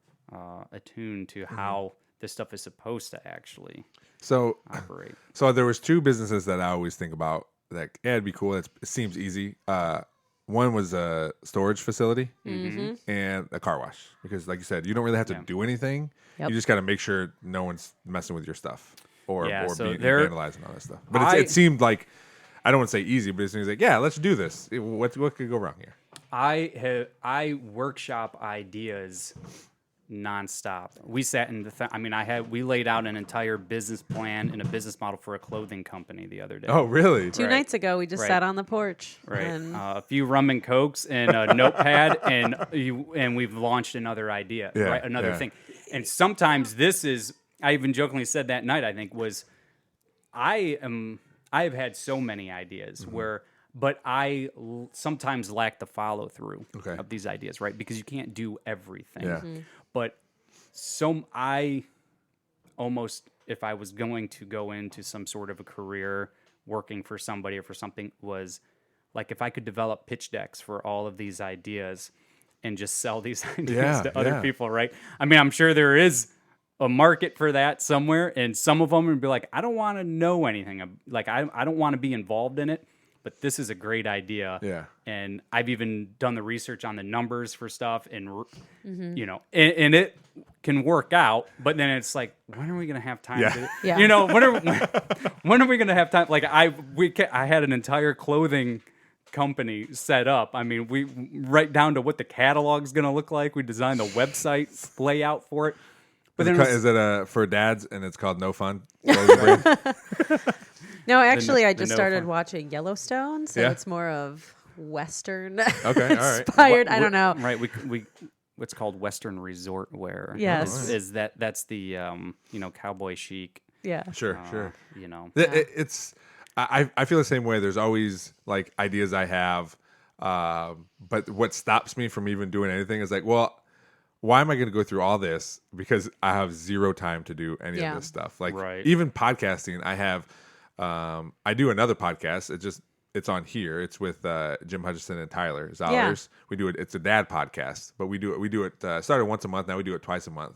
attuned to how this stuff is supposed to actually So, operate. so there was two businesses that I always think about. Like, it'd be cool. It seems easy. One was a storage facility and a car wash, because, like you said, you don't really have to do anything. Yep. You just got to make sure no one's messing with your stuff or so being there- vandalizing all that stuff. But it seemed like, I don't want to say easy, but it seems like, yeah, let's do this. What could go wrong here? I workshop ideas nonstop. We sat in we laid out an entire business plan and a business model for a clothing company the other day. Oh, really? Two nights ago, we just Right. sat on the porch. Right, And a few rum and cokes and a notepad, and we've launched another idea, Yeah, right? Another yeah. thing. And sometimes I even jokingly said that night, I think, was I have had so many ideas but I sometimes lack the follow through Okay. of these ideas, right? Because you can't do everything. Yeah. But I almost, if I was going to go into some sort of a career working for somebody or for something, was like, if I could develop pitch decks for all of these ideas and just sell these ideas to other people, right? I mean, I'm sure there is a market for that somewhere, and some of them would be like, I don't want to know anything. Like, I don't want to be involved in it, but this is a great idea. Yeah. And I've even done the research on the numbers for stuff, and and it can work out. But then it's like, when are we gonna have time? Yeah. To, Yeah. when are we gonna have time? Like I had an entire clothing company set up. I mean, we right down to what the catalog's gonna look like. We designed the website layout for it. But then Is it for dads and it's called No Fun? Clothing brand? no, actually, I the just no started fun. watching Yellowstone, so Yeah. it's more of Western Okay, all right. inspired. I don't know. Right. We what's called Western resort wear. Yes. That's the cowboy chic. Yeah. Sure. Yeah. I feel the same way. There's always like ideas I have, but what stops me from even doing anything is like, well, why am I going to go through all this? Because I have zero time to do any Yeah. of this stuff. Like Right. even podcasting, I have, I do another podcast. It's on here. It's with Jim Hutchison and Tyler Zollers. We do it. It's a dad podcast, but we do it. Started once a month. Now we do it twice a month.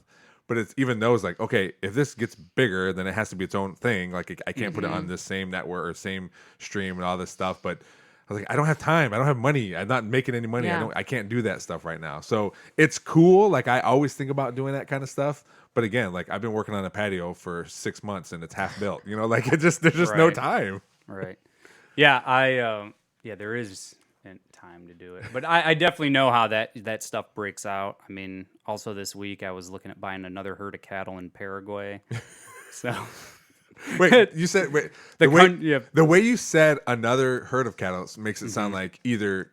But it's even those like, okay, if this gets bigger, then it has to be its own thing. Like I can't put it on this same network or same stream and all this stuff. But I was like, I don't have time. I don't have money. I'm not making any money. Yeah. I can't do that stuff right now. So it's cool. Like I always think about doing that kind of stuff. But again, like I've been working on a patio for 6 months and it's half built. Like there's just no Right. time. Right. Yeah. There is time to do it, but I definitely know how that stuff breaks out. I mean, also this week I was looking at buying another herd of cattle in Paraguay. So Wait, you said The the way you said another herd of cattle makes it sound like either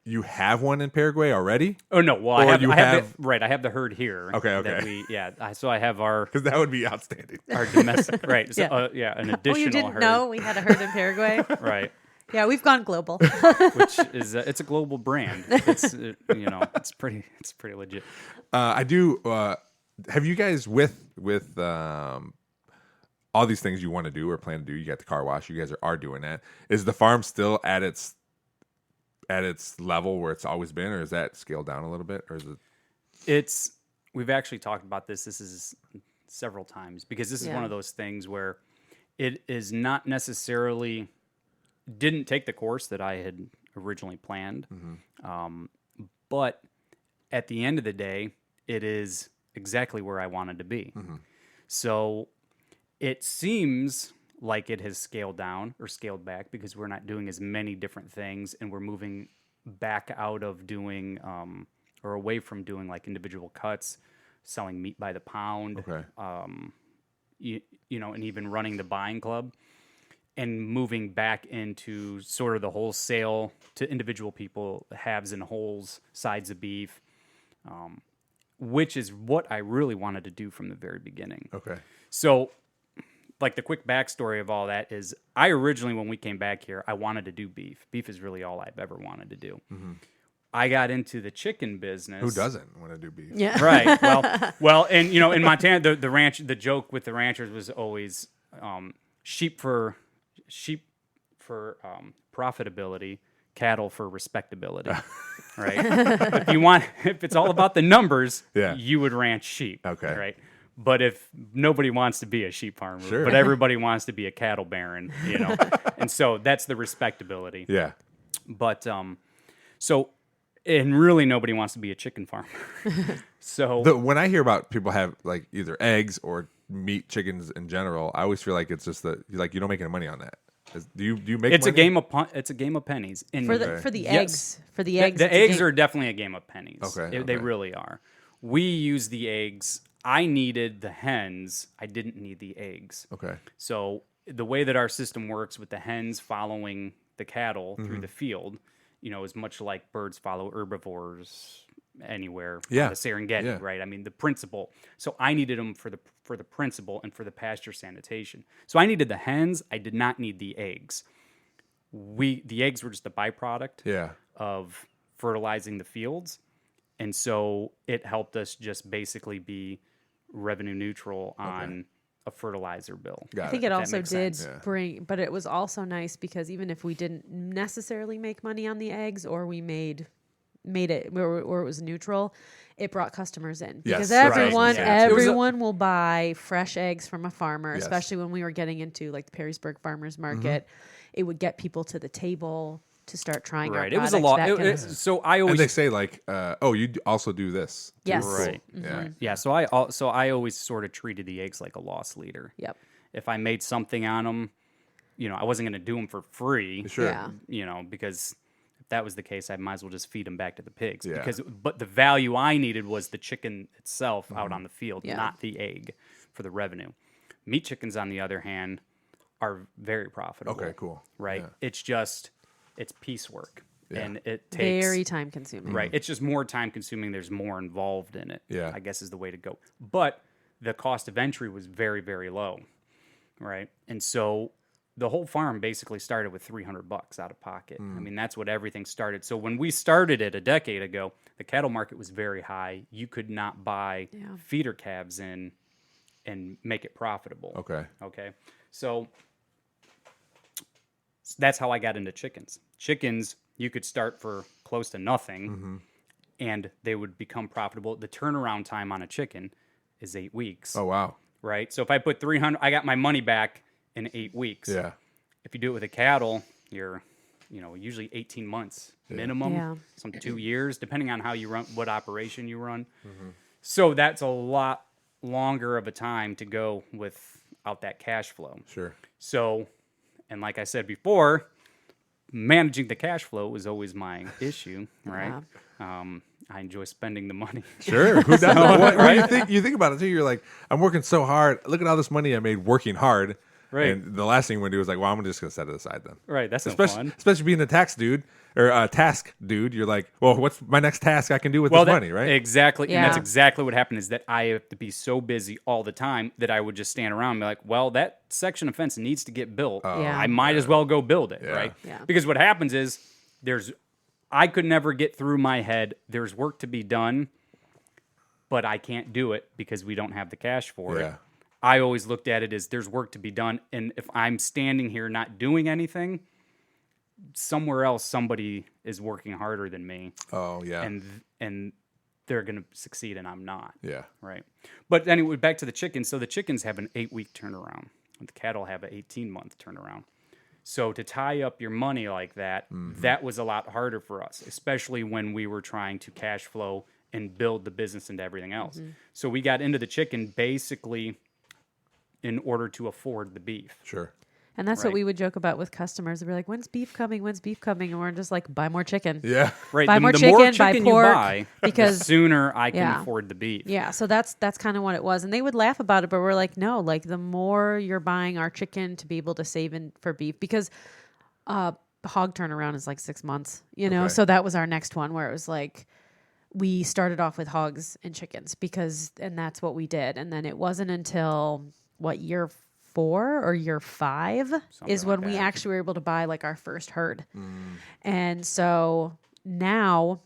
you have one in Paraguay already, oh no, well Or I have you I have have- the, right. I have the herd here. Okay, that okay. so I have our because that would be outstanding. domestic right. So, Yeah. an additional Oh, you didn't herd. know we had a herd in Paraguay? Right. Yeah, we've gone global. Which is it's a global brand. It's it's pretty legit. I do. Have you guys with all these things you want to do or plan to do? You got the car wash. You guys are doing that. Is the farm still at its level where it's always been, or is that scaled down a little bit, or is it? we've actually talked about this. This is several times because this is one Yeah. of those things where it is not necessarily didn't take the course that I had originally planned, but at the end of the day, it is exactly where I wanted to be. So it seems like it has scaled down or scaled back because we're not doing as many different things, and we're moving back out of doing or away from doing like individual cuts, selling meat by the pound, Okay. you know, and even running the buying club, and moving back into sort of the wholesale to individual people, halves and wholes, sides of beef, which is what I really wanted to do from the very beginning. Okay. So, like, the quick backstory of all that is I originally, when we came back here, I wanted to do beef. Beef is really all I've ever wanted to do. I got into the chicken business. Who doesn't want to do beef? Yeah. Right. Well, and you know, in Montana, the ranch, the joke with the ranchers was always sheep for profitability, cattle for respectability. Right. If it's all about the numbers, Yeah. you would ranch sheep. Okay. Right. But if nobody wants to be a sheep farmer, Sure. but everybody wants to be a cattle baron, you know, and so that's the respectability. Yeah. But so, and really nobody wants to be a chicken farmer. So When I hear about people have like either eggs or meat chickens in general, I always feel like it's just that you don't make any money on that. Do you make? it's money? a game of pennies. And For the Yes. eggs, The it's a eggs game- are definitely a game of pennies. Okay, They okay. really are. We use the eggs. I needed the hens. I didn't need the eggs. Okay. So the way that our system works with the hens following the cattle Mm-hmm. through the field, you know, is much like birds follow herbivores anywhere. Yeah. On the Serengeti, Yeah. right? I mean, the principle. So I needed them for the principle and for the pasture sanitation. So I needed the hens. I did not need the eggs. The eggs were just a byproduct Yeah. of fertilizing the fields. And so it helped us just basically be revenue neutral on a fertilizer bill. Got I think it. it that also makes did sense. bring, but it was also nice because even if we didn't necessarily make money on the eggs, or we made it or it was neutral, it brought customers in because Yes, right. everyone Yeah. It was everyone will buy fresh eggs from a farmer, Yes. especially when we were getting into like the Perrysburg Farmers Market. It would get people to the table to start trying our Right. It was products, a lot. that kind of stuff. So I And always they say like, oh, you also do this. too. Yes. Cool. Right. Yeah. Yeah, so I always sort of treated the eggs like a loss leader. Yep. If I made something on them, you know, I wasn't going to do them for free. Sure. Yeah. You know, because if that was the case, I might as well just feed them back to the pigs. Yeah. But the value I needed was the chicken itself out on the field, Yeah. not the egg for the revenue. Meat chickens, on the other hand, are very profitable. Okay, cool. Right? Yeah. It's piecework. Yeah. And it takes Very time consuming. Right. It's just more time consuming. There's more involved in it. Yeah. I guess is the way to go. But the cost of entry was very, very low. Right. And so the whole farm basically started with $300 out of pocket. I mean, that's what everything started. So when we started it a decade ago, the cattle market was very high. You could not buy feeder calves in and make it profitable. Okay. Okay. So that's how I got into chickens. Chickens, you could start for close to nothing and they would become profitable. The turnaround time on a chicken is 8 weeks, Oh wow. right? So if I put 300, I got my money back in 8 weeks. Yeah. If you do it with a cattle, you're, you know, usually 18 months minimum, Yeah. some 2 years, depending on how you run, what operation you run. So that's a lot longer of a time to go without that cash flow. Sure. So, and like I said before, managing the cash flow was always my issue, right? I enjoy spending the money. Sure. Who doesn't? What you think about it too. You're like, I'm working so hard. Look at all this money I made working hard. Right. And the last thing you want to do is like, well, I'm just gonna set it aside then. Right, that's no Especially, fun. especially being a tax dude or a task dude. You're like, well, what's my next task I can do with Well, this that- money, right? Exactly, and that's Yeah. exactly what happened. Is that I have to be so busy all the time that I would just stand around and be like, "Well, that section of fence needs to get built. Yeah. I might as well go build it." Yeah. Right? Yeah. Because what happens is I could never get through my head. There's work to be done, but I can't do it because we don't have the cash for Yeah. it. I always looked at it as there's work to be done, and if I'm standing here not doing anything, somewhere else somebody is working harder than me. Oh yeah. And they're going to succeed and I'm not. Yeah. Right. But anyway, back to the chickens. So the chickens have an 8-week turnaround. The cattle have an 18-month turnaround. So to tie up your money like that, that was a lot harder for us, especially when we were trying to cash flow and build the business into everything else. So we got into the chicken basically in order to afford the beef. Sure. And that's what Right. we would joke about with customers. We're like, when's beef coming? When's beef coming? And we're just like, buy more chicken. Yeah. Right. Buy the, more the more chicken, buy chicken pork, you buy, because- the sooner I can Yeah. afford the beef. Yeah, so that's kind of what it was, and they would laugh about it, but we're like, no, like the more you're buying our chicken to be able to save in for beef, because hog turnaround is like 6 months, you know. Okay. So that was our next one where it was like we started off with hogs and chickens and that's what we did, and then it wasn't until year 4 or year 5 is Something when like we that. actually were able to buy like our first herd, and so now.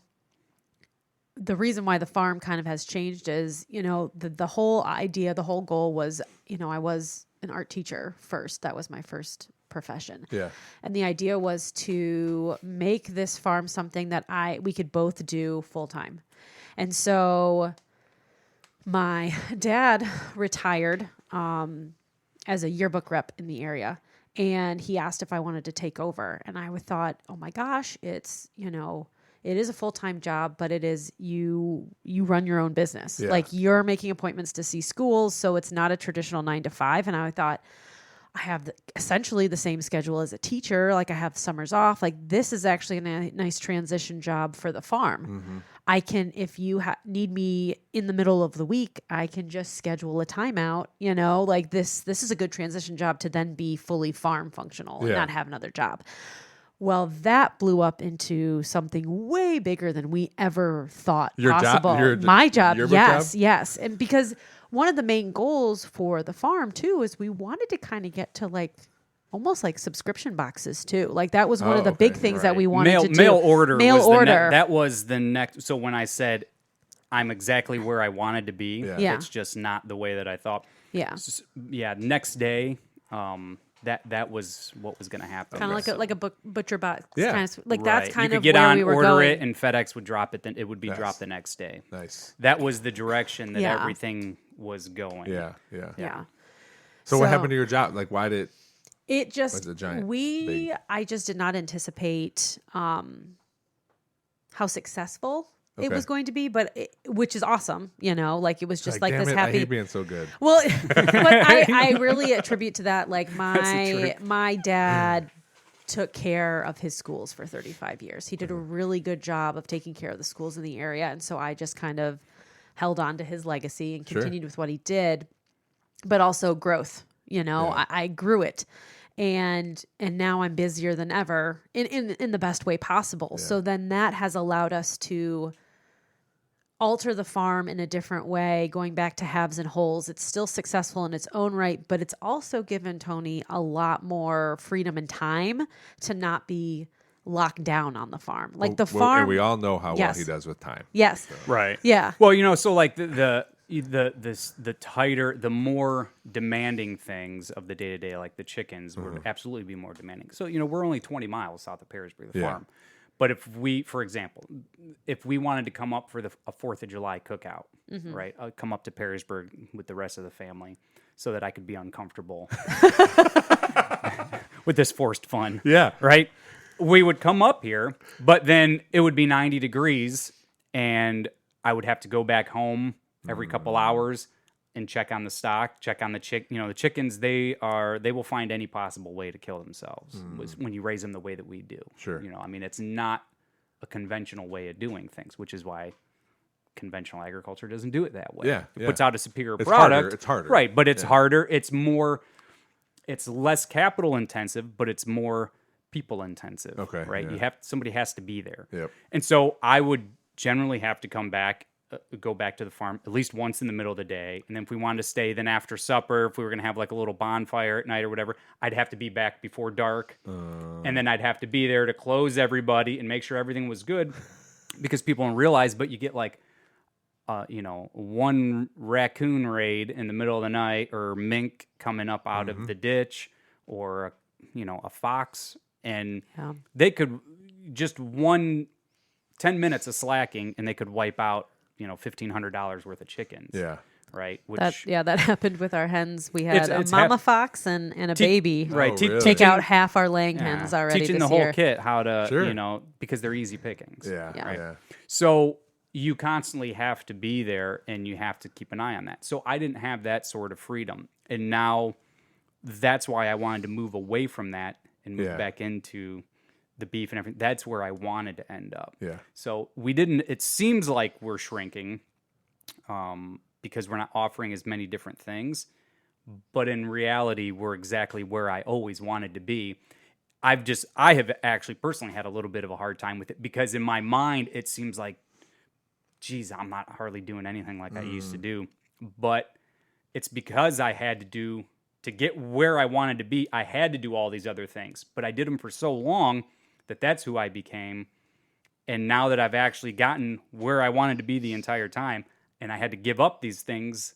The reason why the farm kind of has changed is, you know, the whole idea, the whole goal was, you know, I was an art teacher first. That was my first profession. Yeah. And the idea was to make this farm something that we could both do full time. And so my dad retired as a yearbook rep in the area. And he asked if I wanted to take over. And I thought, oh my gosh, it's, you know, it is a full-time job, but it is you run your own business. Yeah. Like you're making appointments to see schools. So it's not a traditional 9 to 5. And I thought I have essentially the same schedule as a teacher. Like I have summers off. Like this is actually a nice transition job for the farm. I can, if you need me in the middle of the week, I can just schedule a timeout, you know, like this is a good transition job to then be fully farm functional and Yeah. not have another job. Well, that blew up into something way bigger than we ever thought Your job- possible. your My job, yearbook yes, job? yes. And because one of the main goals for the farm too is we wanted to kind of get to like almost like subscription boxes too. Like that was one of the okay. big things that we wanted mail, to do. Mail order. Mail was order. that was the next. So when I said I'm exactly where I wanted to be, Yeah. it's just not the way that I thought. Yeah. Yeah. Next day, that was what was going to happen. Kind of like a butcher box. Yeah. Kind of, like Right. that's kind you of could get where on, we were order going. it, and FedEx would drop it. Then it would be Nice. dropped the next day. Nice. That was the direction that Yeah. everything was going. Yeah. Yeah. Yeah. So what happened to your job? Like, why did? It just Was it giant? Big? I just did not anticipate how successful it Okay. was going to be, which is awesome, you know, like it was just like damn this it, I happy. hate being so good. Well, but I really attribute to that, like the truth. my dad took care of his schools for 35 years. He did a really good job of taking care of the schools in the area, and so I just kind of held on to his legacy and Sure. continued with what he did, but also growth. You know, Yeah. I grew it. And now I'm busier than ever in the best way possible. So then that has allowed us to alter the farm in a different way, going back to halves and wholes. It's still successful in its own right, but it's also given Tony a lot more freedom and time to not be locked down on the farm. Like the farm, and we all know how Yes. well he does with time. yes, Right. yeah, Well, you know, so like the tighter, the more demanding things of the day to day, like the chickens, would absolutely be more demanding. So you know, we're only 20 miles south of Perrysburg, the Yeah. farm. But if we, for example, if we wanted to come up for a 4th of July cookout, right, I'd come up to Perrysburg with the rest of the family so that I could be uncomfortable with this forced fun. Yeah. Right? We would come up here, but then it would be 90 degrees and I would have to go back home every couple hours and check on the stock, check on the the chickens, they will find any possible way to kill themselves when you raise them the way that we do. Sure. You know, I mean, it's not a conventional way of doing things, which is why conventional agriculture doesn't do it that way. Yeah, It yeah. puts out a superior It's product. harder, it's harder. Right, but it's Yeah. harder. It's less capital intensive, but it's more people intensive. Okay, Right? yeah. Somebody has to be there. Yep. And so I would generally have to go back to the farm at least once in the middle of the day. And then if we wanted to stay, then after supper, if we were going to have like a little bonfire at night or whatever, I'd have to be back before dark. And then I'd have to be there to close everybody and make sure everything was good because people don't realize, but you get like, one raccoon raid in the middle of the night or mink coming up out of the ditch or, a fox. And they could just 10 minutes of slacking and they could wipe out $1,500 worth of chickens. Yeah. Right. Which That happened with our hens. We had It's a mama fox and a baby. right. Oh, really? Take out half our laying yeah, hens already teaching this the year. whole kit how to, Sure. because they're easy pickings. Yeah. Yeah. Yeah. So you constantly have to be there and you have to keep an eye on that. So I didn't have that sort of freedom. And now that's why I wanted to move away from that and move Yeah. back into the beef and everything. That's where I wanted to end up. Yeah. So it seems like we're shrinking because we're not offering as many different things. But in reality, we're exactly where I always wanted to be. I have actually personally had a little bit of a hard time with it because in my mind, it seems like, geez, I'm not hardly doing anything like I used to do. But it's because I had to get where I wanted to be, I had to do all these other things. But I did them for so long that's who I became. And now that I've actually gotten where I wanted to be the entire time, and I had to give up these things,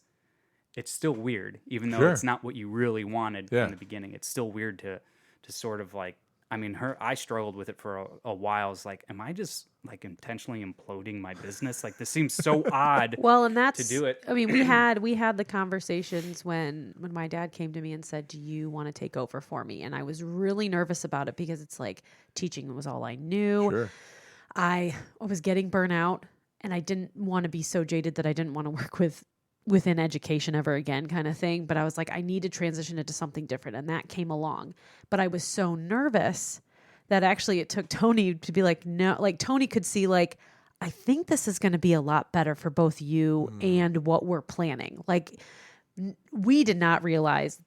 it's still weird, even though Sure. it's not what you really wanted Yeah. in the beginning. It's still weird to sort of like, I struggled with it for a while. It's like, am I just like intentionally imploding my business? Like this seems so odd. Well, and that's do it. I mean, we had the conversations when my dad came to me and said, "Do you want to take over for me?" And I was really nervous about it because it's like teaching was all I knew. Sure. I was getting burnout, and I didn't want to be so jaded that I didn't want to work within education ever again, kind of thing. But I was like, I need to transition into something different, and that came along. But I was so nervous that actually it took Tony to be like, no, like Tony could see like, I think this is going to be a lot better for both you and what we're planning. Like we did not realize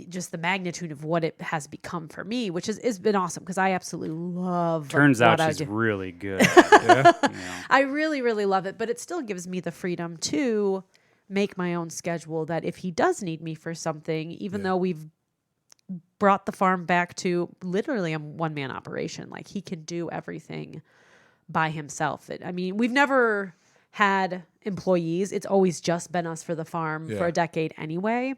just the magnitude of what it has become for me, which has been awesome because I absolutely love. Turns out what I she's do. really good. I really, really love it, but it still gives me the freedom to make my own schedule that if he does need me for something, even though we've brought the farm back to literally a one-man operation, like he can do everything by himself. We've never had employees. It's always just been us for the farm for a decade anyway.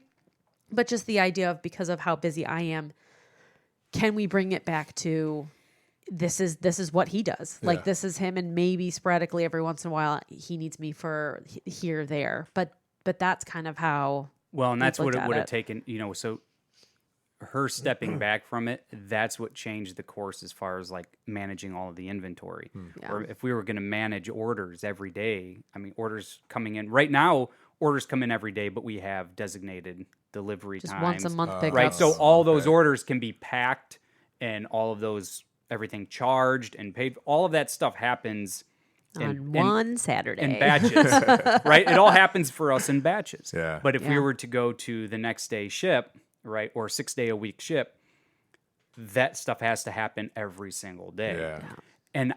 But just the idea of, because of how busy I am, can we bring it back to this is what he does. Yeah. Like this is him, and maybe sporadically every once in a while he needs me for here or there. But that's kind of how. Well, and that's what looked it at would have it. taken, so her stepping back from it, that's what changed the course as far as like managing all of the inventory. Yeah. Or if we were going to manage orders every day, orders coming in right now, orders come in every day, but we have designated delivery Just times. once a month pickups. Right. So all those orders can be packed and all of those, everything charged and paid. All of that stuff happens on one Saturday. in batches, right? It all happens for us in batches. Yeah. But if we Yeah. were to go to the next day ship, right, or 6 day a week ship, that stuff has to happen every single day. Yeah. And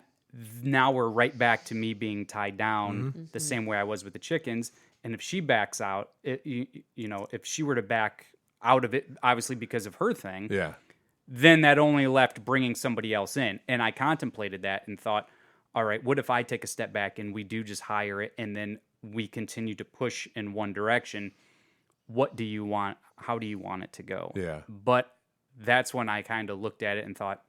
now we're right back to me being tied down the same way I was with the chickens. And if she backs out, if she were to back out of it, obviously because of her thing, Yeah. then that only left bringing somebody else in. And I contemplated that and thought, all right, what if I take a step back and we do just hire it and then we continue to push in one direction? What do you want? How do you want it to go? Yeah. But that's when I kind of looked at it and thought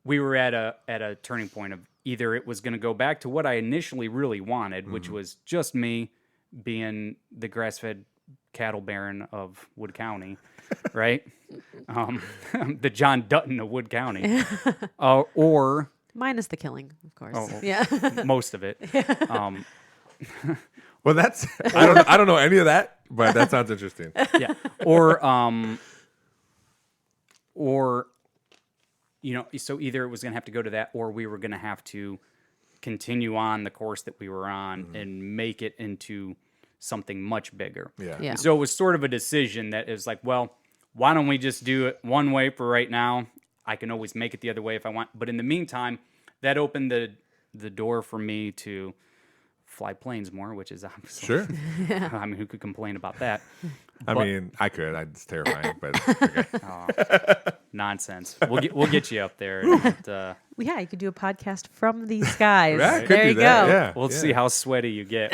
we were at a turning point of either it was going to go back to what I initially really wanted, which was just me being the grass-fed cattle baron of Wood County, right? The John Dutton of Wood County, or Minus the killing, of course. Oh. Yeah. most of it. Well, that's I don't know any of that, but that sounds interesting. Yeah. Or so either it was going to have to go to that, or we were going to have to continue on the course that we were on and make it into something much bigger. Yeah. Yeah. And so it was sort of a decision that is like, well, why don't we just do it one way for right now? I can always make it the other way if I want. But in the meantime, that opened the door for me to fly planes more, which is obviously, Sure. who could complain about that? I But- mean, I could. It's terrifying, but okay. Nonsense. We'll get you up there. And, Yeah, you could do a podcast from the skies. Yeah, could There do you that. go. Yeah. we'll yeah. see how sweaty you get.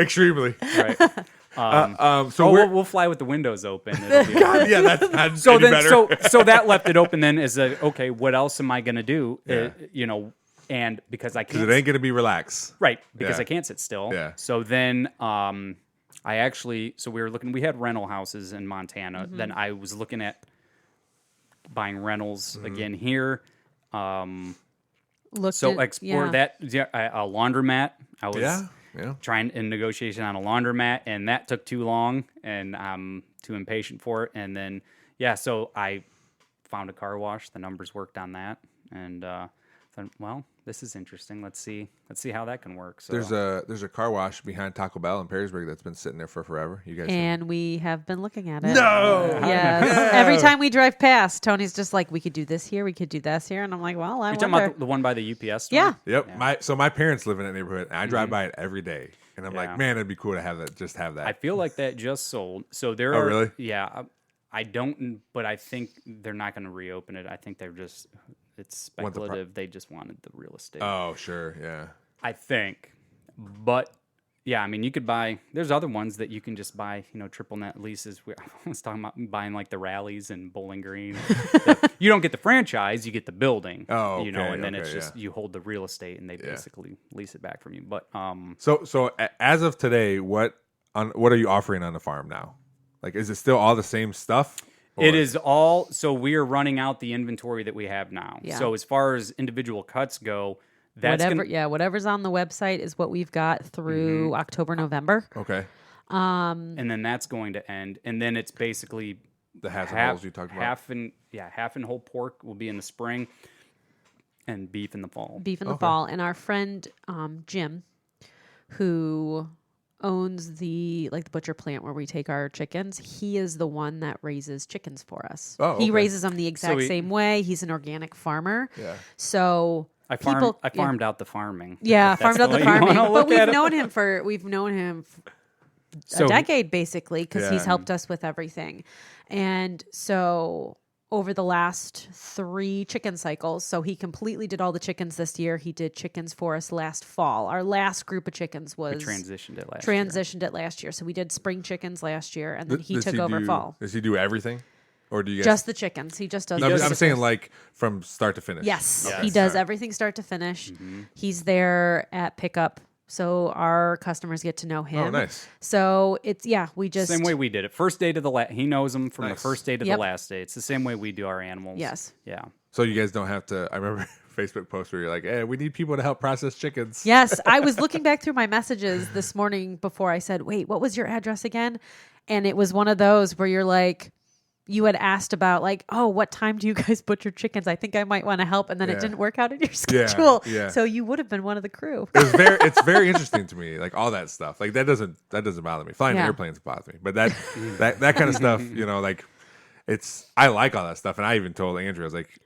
Extremely. Right. So We'll fly with the windows open. It'll be God, yeah, that's so any then better. so that left it open then as okay, what else am I going to do? and because I Because can't it ain't gonna be relaxed. right because Yeah. I can't sit still. Yeah. So then we were looking. We had rental houses in Montana. Mm-hmm. Then I was looking at buying rentals Mm-hmm. again here. Looked So at- explore yeah. that. Yeah, a laundromat. I was Yeah. trying in negotiation on a laundromat, and that took too long, and I'm too impatient for it. And then so I found a car wash. The numbers worked on that, and thought, well, this is interesting. Let's see how that can work. So There's a car wash behind Taco Bell in Perrysburg that's been sitting there for forever. You guys should- And we have been looking at it. No! Yes. Every time we drive past, Tony's just like, we could do this here, we could do this here. And I'm like, well, I you're talking wonder. about the one by the UPS store? Yeah. Yep. My parents live in that neighborhood, and I drive by it every day. And I'm Yeah. like, man, it'd be cool to have that. Just have that. I feel like that just sold. So there Oh, are really? Yeah, I don't, but I think they're not going to reopen it. I think they're just it's Want the pro- speculative. They just wanted the real estate. Oh, sure. Yeah. I think, but yeah, I mean, you could buy. There's other ones that you can just buy. Triple net leases. I was talking about buying like the Rallies and Bowling Green. You don't get the franchise, you get the building. Oh, and then okay, it's just yeah. you hold the real estate and they basically lease it back from you. But So as of today, what are you offering on the farm now? Like, is it still all the same stuff? it is all. So we are running out the inventory that we have now. Yeah. So as far as individual cuts go, that's Whatever's on the website is what we've got through October, November. Okay. and then that's going to end, and then it's basically The hats and holes you talked about. half and whole pork will be in the spring, and beef in the fall. Beef in the fall. And our friend Jim, who owns the butcher plant where we take our chickens, he is the one that raises chickens for us. Oh, He okay. raises them the exact he- same way. He's an organic farmer. Yeah. So I people, farmed out the farming. Yeah, if that's farmed out the way you wanna farming. look But at we've known him So- a decade basically because he's Yeah. helped us with everything. And so over the last 3 chicken cycles, so he completely did all the chickens this year. He did chickens for us last fall. Our last group of chickens was transitioned it last year. transitioned it last year. So we did spring chickens last year, and then he Does took over do- fall. Does he do everything, or do you guys? Just the chickens. He just does. No, the I'm chickens. saying like from start to finish. Yes, Okay. he does Sorry. everything start to finish. Mm-hmm. He's there at pickup, so our customers get to know him. Oh, nice. So it's we just Same way we did it. First day to the last. He knows them from Nice. the first day to Yep. the last day. It's the same way we do our animals. Yes. Yeah. So you guys don't have to. I remember Facebook post where you're like, "Hey, we need people to help process chickens." Yes, I was looking back through my messages this morning before I said, "Wait, what was your address again?" And it was one of those where you're like, you had asked about like, "Oh, what time do you guys butcher chickens? I think I might want to help," and then Yeah. it didn't work out in your schedule. yeah. So you would have been one of the crew. It's very interesting to me, like all that stuff. Like that doesn't bother me. Flying Yeah. airplanes bother me, but that kind of stuff, like I like all that stuff. And I even told Andrew, I was like,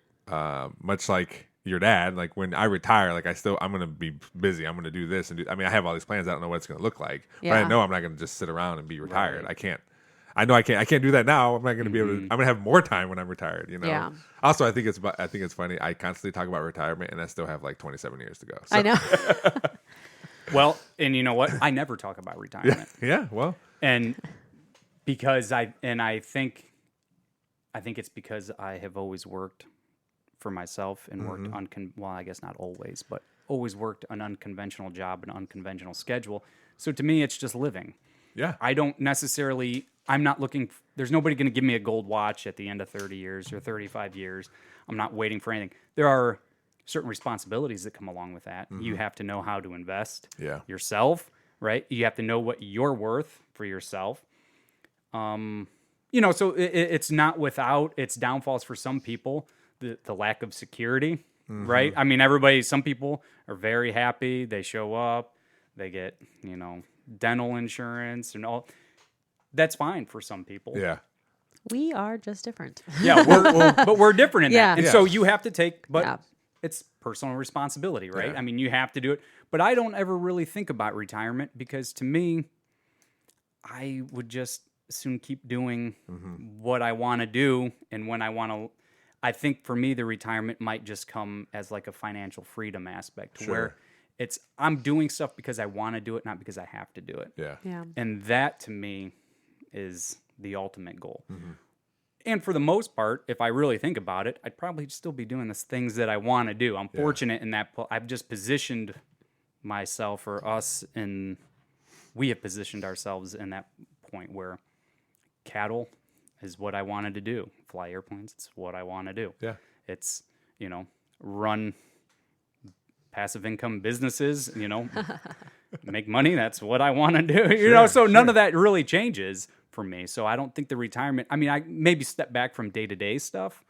much like your dad, like when I retire, like I'm gonna be busy. I'm gonna do this and do. I mean, I have all these plans. I don't know what it's gonna look like, but I Yeah. know I'm not gonna just sit around and be retired. I can't. I know I can't do that now. I'm not going to be able to. I'm going to have more time when I'm retired. Yeah. Also, I think it's funny. I constantly talk about retirement, and I still have like 27 years to go. So, I know. Well, and you know what? I never talk about retirement. Yeah. Well. And because I think it's because I have always worked for myself and worked well, I guess not always, but always worked an unconventional job, an unconventional schedule. So to me, it's just living. Yeah. I don't necessarily. I'm not looking. There's nobody going to give me a gold watch at the end of 30 years or 35 years. I'm not waiting for anything. There are certain responsibilities that come along with that. You have to know how to invest Yeah. yourself, right? You have to know what you're worth for yourself. So it's not without its downfalls for some people, the lack of security, right? I mean, some people are very happy. They show up, they get, dental insurance and all. That's fine for some people. Yeah. We are just different. Yeah, but we're different in Yeah. that. And Yeah. so you have to take, but Yeah. it's personal responsibility, right? Yeah. I mean, you have to do it. But I don't ever really think about retirement because to me, I would just soon keep doing what I want to do. And when I want to, I think for me, the retirement might just come as like a financial freedom aspect to where I'm doing stuff because I want to do it, not because I have to do it. Yeah. Yeah. And that to me is the ultimate goal. And for the most part, if I really think about it, I'd probably still be doing the things that I want to do. I'm fortunate in that I've just positioned myself or us, and we have positioned ourselves in that point where cattle is what I wanted to do. Fly airplanes, it's what I want to do. Yeah. It's, run passive income businesses, make money. That's what I want to do, so none of that really changes for me. So I don't think the retirement, I maybe step back from day-to-day stuff,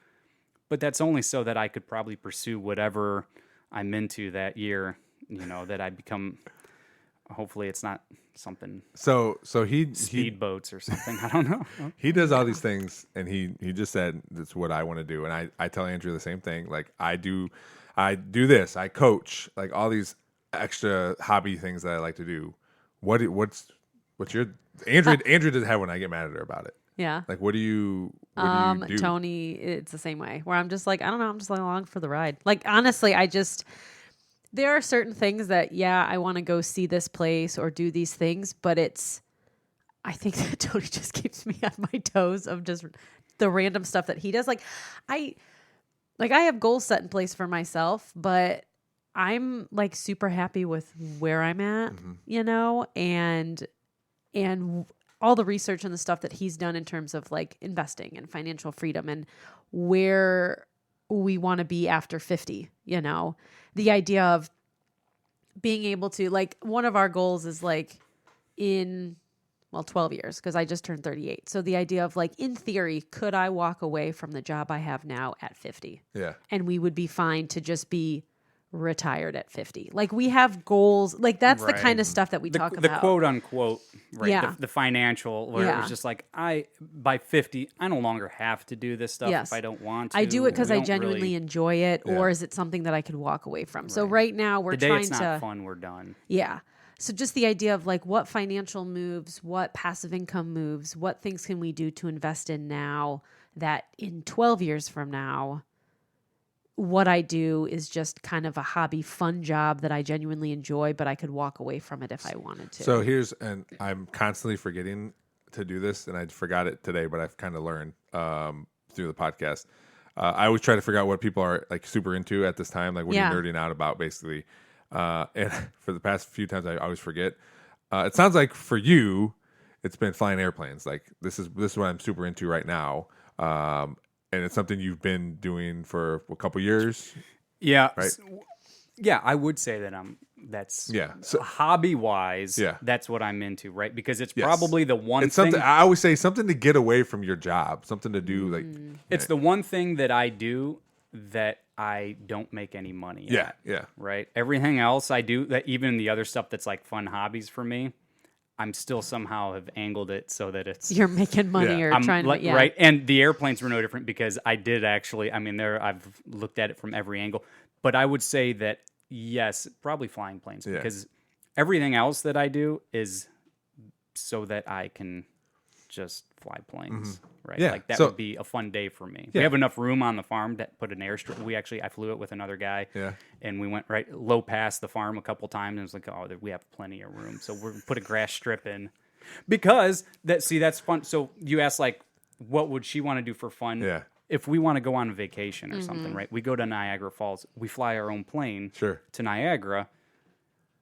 but that's only so that I could probably pursue whatever I'm into that year, that I become, hopefully it's not something So he speedboats or something. I don't know. he does all these things, and he just said that's what I want to do. And I tell Andrew the same thing. Like I do this. I coach, like all these extra hobby things that I like to do. What's your Andrew doesn't have when I get mad at her about it. Yeah. Like what do you do? Tony, it's the same way where I'm just like, I don't know, I'm just like along for the ride. Like honestly, there are certain things that, I want to go see this place or do these things, but I think that Tony just keeps me on my toes of just the random stuff that he does. Like I have goals set in place for myself, but I'm like super happy with where I'm at, and all the research and the stuff that he's done in terms of like investing and financial freedom and where we want to be after 50, the idea of being able to, like, one of our goals is like in 12 years, because I just turned 38. So the idea of like, in theory, could I walk away from the job I have now at 50? Yeah. And we would be fine to just be retired at 50. Like we have goals, like that's the kind of stuff that we talk The about. quote unquote, right? Yeah. The financial, where it was just like, by 50, I no longer have to do this stuff if I don't want to. I do it because We I don't genuinely really- enjoy it, or is it something that I could walk away from? So right now we're The day trying it's not to fun, we're done. Yeah. So just the idea of like, what financial moves, what passive income moves, what things can we do to invest in now that in 12 years from now, what I do is just kind of a hobby, fun job that I genuinely enjoy, but I could walk away from it if I wanted to. So and I'm constantly forgetting to do this, and I forgot it today, but I've kind of learned through the podcast. I always try to figure out what people are like super into at this time, like what are you nerding out about, basically. And for the past few times, I always forget. It sounds like for you, it's been flying airplanes. Like this is what I'm super into right now. And it's something you've been doing for a couple years. Yeah. Right. Yeah, I would say that that's So, hobby wise, Yeah. that's what I'm into, right? Because it's Yes. probably the one it's thing. something I always say, something to get away from your job, something to do like. It's the one thing that I do that I don't make any money Yeah, at. yeah. Right? Everything else I do, that even the other stuff that's like fun hobbies for me, I'm still somehow have angled it so that it's You're making money Yeah. or I'm trying to, right. And the airplanes were no different, because I did actually, I've looked at it from every angle, but I would say that yes, probably flying planes, Yeah. because everything else that I do is so that I can just fly planes, right? Yeah, Like that so- would be a fun day for me. Yeah. We have enough room on the farm to put an airstrip. I flew it with another guy. Yeah. And we went right low past the farm a couple times, and it was like, oh, we have plenty of room. So we're put a grass strip in, because that's fun. So you asked like, what would she want to do for fun? Yeah. If we want to go on a vacation or something, right? We go to Niagara Falls. We fly our own plane Sure. to Niagara.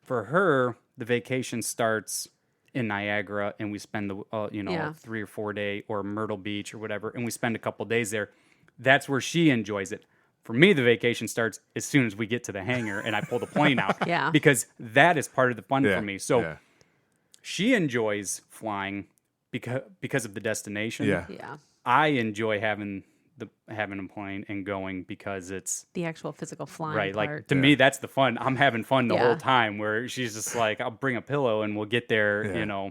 For her, the vacation starts in Niagara, and we spend the 3 or 4 day, or Myrtle Beach or whatever, and we spend a couple days there. That's where she enjoys it. For me, the vacation starts as soon as we get to the hangar and I pull the plane out. Yeah. Because that is part of the fun Yeah. for me. So yeah. she enjoys flying because of the destination. Yeah. Yeah. I enjoy having a plane and going because it's The actual physical flying right. part. Like to me, that's the fun. I'm having fun the Yeah. whole time. Where she's just like, I'll bring a pillow and we'll get there. Yeah.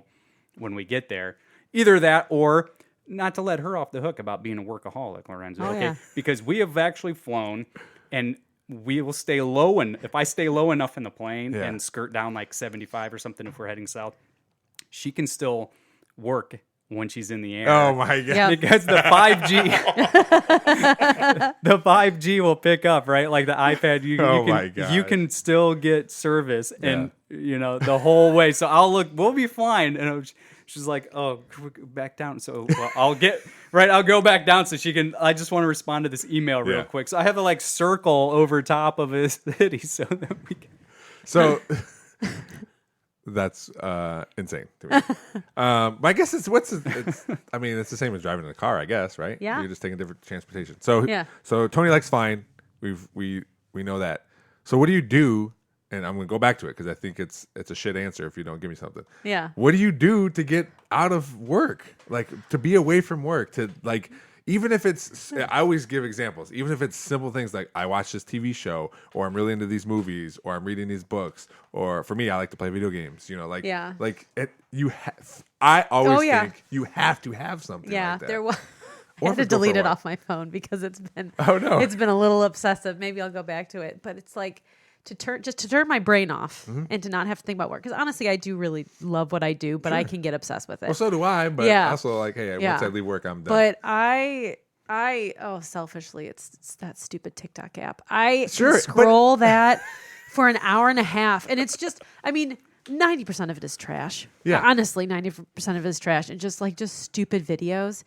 When we get there, either that or not to let her off the hook about being a workaholic, Lorenzo. Oh, Okay, yeah. because we have actually flown, and we will stay low. And if I stay low enough in the plane Yeah. and skirt down like 75 or something, if we're heading south, she can still work when she's in the air. Oh my god. Yeah. Because the 5G will pick up, right? Like the iPad, Oh my God. you can still get service, and the whole way. So we'll be fine. And She's like, oh, can we go back down. So I'll go back down so she can. I just want to respond to this email real Yeah. quick. So I have to like circle over top of his city so that we can. So that's insane to me. But I guess it's I mean, it's the same as driving in a car, I guess, right? Yeah. You're just taking different transportation. So Yeah. So Tony likes fine. We know that. So what do you do? And I'm gonna go back to it because I think it's a shit answer if you don't give me something. Yeah. What do you do to get out of work? Like to be away from work? To like, even if it's, I always give examples. Even if it's simple things like I watch this TV show, or I'm really into these movies, or I'm reading these books, or for me, I like to play video games. You know, like Yeah. like it. You have. I always yeah. think you have to have something. Yeah, like that. there was. I Or had if to it's go for delete a it walk. off my phone because it's been Oh, no. it's been a little obsessive. Maybe I'll go back to it, but it's like to turn my brain off Mm-hmm. and to not have to think about work. Because honestly, I do really love what I do, but I can get obsessed with it. Well, so do I. But Yeah. also, like, hey, Yeah. once I leave work, I'm done. But I selfishly, it's that stupid TikTok app. I Sure, but- scroll that for an hour and a half, and it's just, I mean, 90% of it is trash. Yeah. Honestly, 90% of it is trash, and just stupid videos.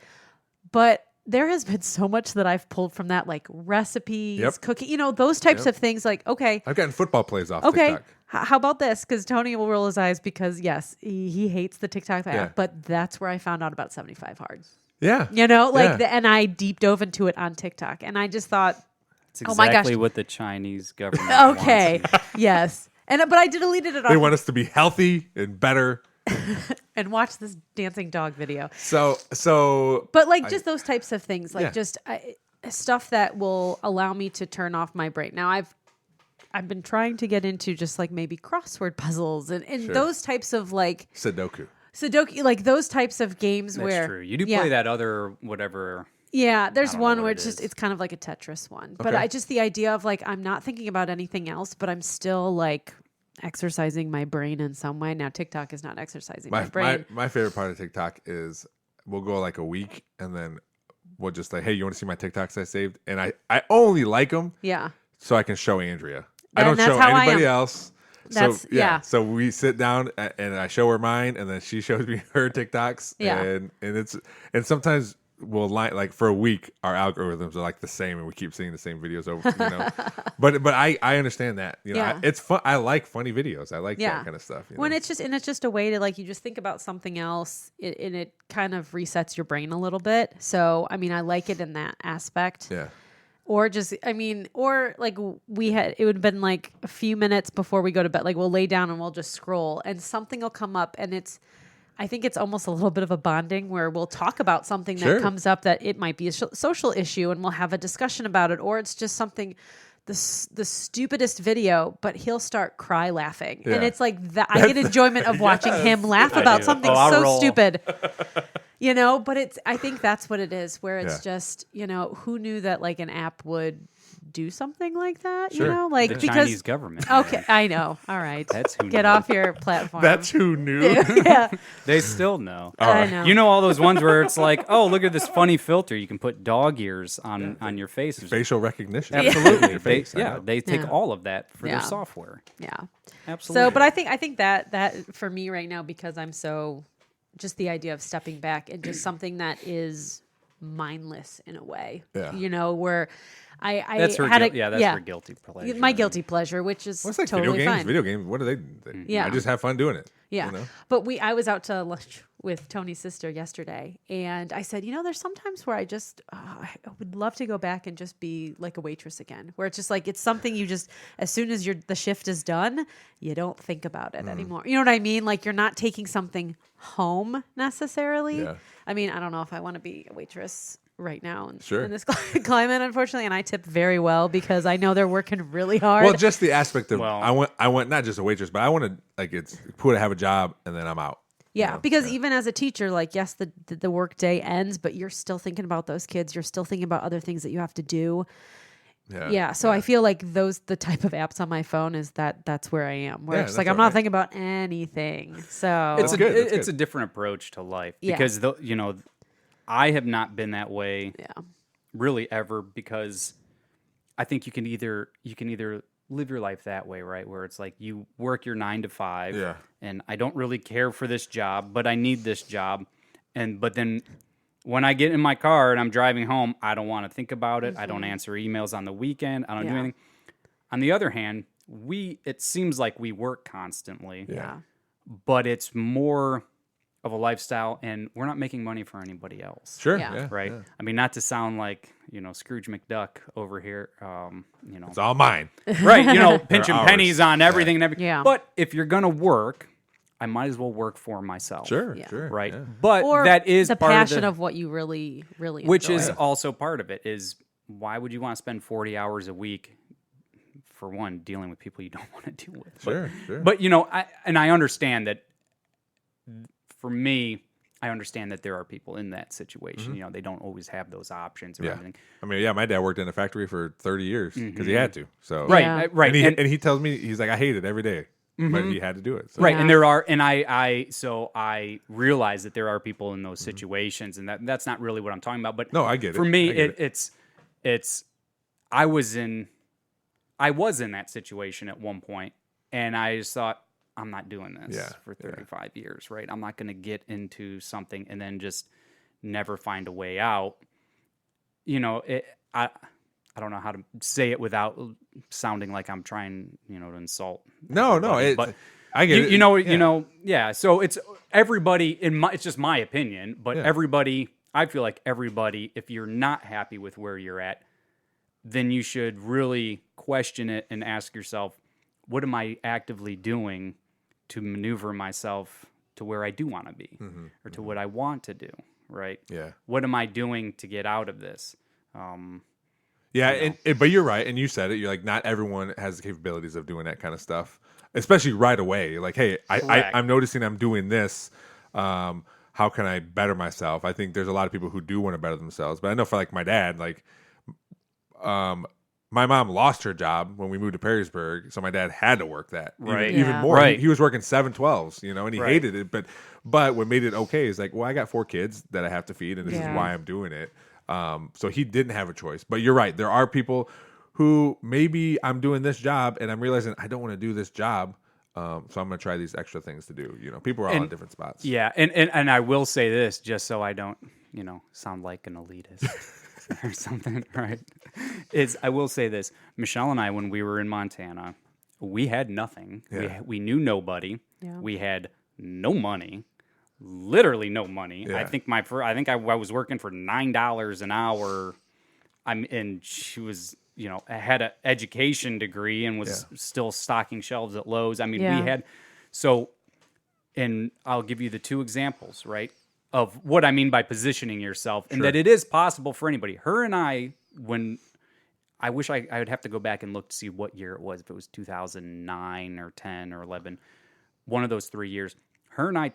But there has been so much that I've pulled from that, like recipes, Yep. cooking, those types of things. Like, okay, I've gotten football plays off okay, TikTok. how about this? Because Tony will roll his eyes because yes, he hates the TikTok app, Yeah. but that's where I found out about 75 Hard. Yeah. Like Yeah. and I deep dove into it on TikTok, and I just thought, It's Oh my gosh. exactly what the Chinese government okay, wants. yes, but I deleted it They off want us to be healthy and better. and watch this dancing dog video. So But like just those types of things, like Yeah. just stuff that will allow me to turn off my brain. Now I've been trying to get into just like maybe crossword puzzles and Sure. those types of like Sudoku. Sudoku, like those types of games That's where true. You do yeah. play that other whatever. Yeah, there's don't know one what where it it's just is. it's kind of like a Tetris one. But Okay. I just the idea of like I'm not thinking about anything else, but I'm still like exercising my brain in some way. Now TikTok is not exercising my brain. My favorite part of TikTok is we'll go like a week and then we'll just like, hey, you want to see my TikToks I saved? And I only like them Yeah. so I can show Andrea. I And don't that's show how I anybody am. else. That's- so yeah. yeah. So we sit down and I show her mine, and then she shows me her TikToks. Yeah. And sometimes we'll like for a week our algorithms are like the same, and we keep seeing the same videos over. But I understand that. Yeah. It's fun. I like funny videos. I like Yeah. that kind of stuff. When it's just a way to like you just think about something else and it kind of resets your brain a little bit. So I mean I like it in that aspect. yeah. Or just, or like it would have been like a few minutes before we go to bed. Like we'll lay down and we'll just scroll and something will come up and I think it's almost a little bit of a bonding where we'll talk about something Sure. that comes up that it might be a social issue and we'll have a discussion about it. Or it's just something, the stupidest video, but he'll start cry laughing. And Yeah. it's like that. I get enjoyment of watching him laugh about do. something Oh, I'll so roll. stupid. But I think that's what it is, where it's Yeah. just, who knew that like an app would do something like that? Sure. Like The because Chinese government. okay, I know. All right. That's who Get knew. off your platform. That's who knew. yeah. They still know. I know. You know all those ones where it's like, oh, look at this funny filter. You can put dog ears on your face. Facial recognition. Absolutely. Your They, face, I yeah, know. they take Yeah. all of that for Yeah. their software. Yeah. Absolutely. So, but I think that for me right now, because I'm so just the idea of stepping back and just something that is mindless in a way. Yeah. Where I that's her. had That's her guilty pleasure. my guilty pleasure, which is Well, it's like totally video games. fine. Video games. What are they? Yeah. I just have fun doing it. Yeah. You know? But I was out to lunch with Tony's sister yesterday, and I said, there's sometimes where I just I would love to go back and just be like a waitress again, where it's just like it's something you just as soon as the shift is done, you don't think about it anymore. You know what I mean? Like you're not taking something home necessarily. Yeah. I mean, I don't know if I want to be a waitress right now Sure. in this climate, unfortunately, and I tip very well because I know they're working really hard. Well, just the aspect of Well- I want not just a waitress, but I want to like it's cool to have a job and then I'm out. Yeah, know? because even as a teacher, like yes, the work day ends, but you're still thinking about those kids. You're still thinking about other things that you have to do. Yeah, so I feel like the type of apps on my phone is that's where I am. Where Yeah, it's like that's I'm not all right. thinking about anything. So It's good, that's it's good. a different approach to life Yeah. because I have not been that way yeah, really ever because I think you can either live your life that way, right? Where it's like you work your 9 to 5, Yeah. and I don't really care for this job, but I need this job, but then when I get in my car and I'm driving home, I don't want to think about it. I don't answer emails on the weekend. I don't do Yeah. anything. On the other hand, it seems like we work constantly, Yeah. but it's more of a lifestyle, and we're not making money for anybody else. Sure. Yeah. Yeah. Right. yeah. I mean, not to sound like, Scrooge McDuck over here, It's all mine. right. Pinching ours. pennies on everything and everything. Yeah. But if you're going to work, I might as well work for myself. Sure. Yeah. Sure. Right. yeah. But Or that is the part passion of of what you really, really which enjoy. is also part of it is why would you want to spend 40 hours a week for one, dealing with people you don't want to deal with? Sure. Sure. But I understand that for me, I understand that there are people in that situation. They don't always have those options or yeah. everything. I mean, yeah, my dad worked in a factory for 30 years because he had to. So Right, Yeah. right. And he tells me he's like, I hate it every day, but he had to do it. So. Right, Yeah. and there are, and I realize that there are people in those situations, and that's not really what I'm talking about. But No, I get it. For me, I get it's I was in that situation at one point, and I just thought, I'm not doing this Yeah, for 35 years, right? I'm not going to get into something and then just never find a way out. I don't know how to say it without sounding like I'm trying, to insult. No, everybody, it's, but I get it. yeah. So it's everybody it's just my opinion, but Yeah. everybody, I feel like everybody, if you're not happy with where you're at, then you should really question it and ask yourself, what am I actively doing to maneuver myself to where I do want to be or to what I want to do, right? Yeah. What am I doing to get out of this? Yeah, but you're right, and you said it. You're like, not everyone has the capabilities of doing that kind of stuff, especially right away. Like, hey, Correct. I'm noticing I'm doing this. How can I better myself? I think there's a lot of people who do want to better themselves, but I know for like my dad, like, my mom lost her job when we moved to Perrysburg, so my dad had to work that Right. even Yeah. more. Right. He was working 7/12s, and he Right. hated it. But what made it okay is like, well, I got 4 kids that I have to feed, and this is Yeah. why I'm doing it. So he didn't have a choice. But you're right. There are people who maybe I'm doing this job and I'm realizing I don't want to do this job. So I'm going to try these extra things to do. People are all in different spots. Yeah, and I will say this just so I don't, sound like an elitist or something, right? I will say this. Michelle and I, when we were in Montana, we had nothing. Yeah. We knew nobody. Yeah. We had no money. Literally no money. Yeah. I think I was working for $9 an hour. And she was, had an education degree and was still stocking shelves at Lowe's. I mean, Yeah. we had and I'll give you the 2 examples, right, of what I mean by positioning yourself, and that it is possible for anybody. Her and I, when I wish I would have to go back and look to see what year it was, if it was 2009 or 10 or 11, one of those 3 years. Her and I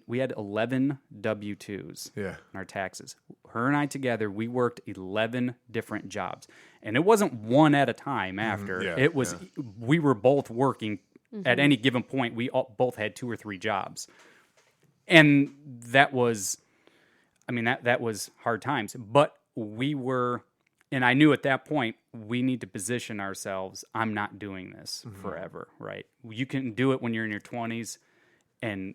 we had 11 W-2s Yeah. in our taxes. Her and I together, we worked 11 different jobs. And it wasn't one at a time after. Yeah, It was, we were both working at any given point. We both had 2 or 3 jobs. And that was, that was hard times. But and I knew at that point, we need to position ourselves. I'm not doing this forever, right? You can do it when you're in your 20s and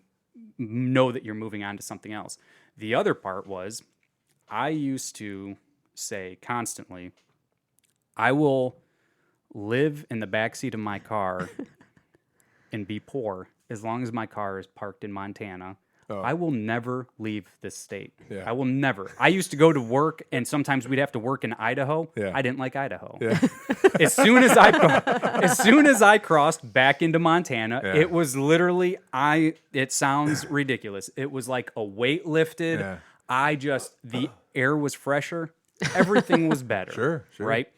know that you're moving on to something else. The other part was, I used to say constantly, I will live in the backseat of my car and be poor as long as my car is parked in Montana. I will never leave this state. Yeah. I will never. I used to go to work, and sometimes we'd have to work in Idaho. Yeah. I didn't like Idaho. Yeah. As soon as I crossed back into Montana, Yeah. it was literally it sounds ridiculous. It was like a weight lifted. Yeah. The air was fresher. Everything was better. Sure. Right?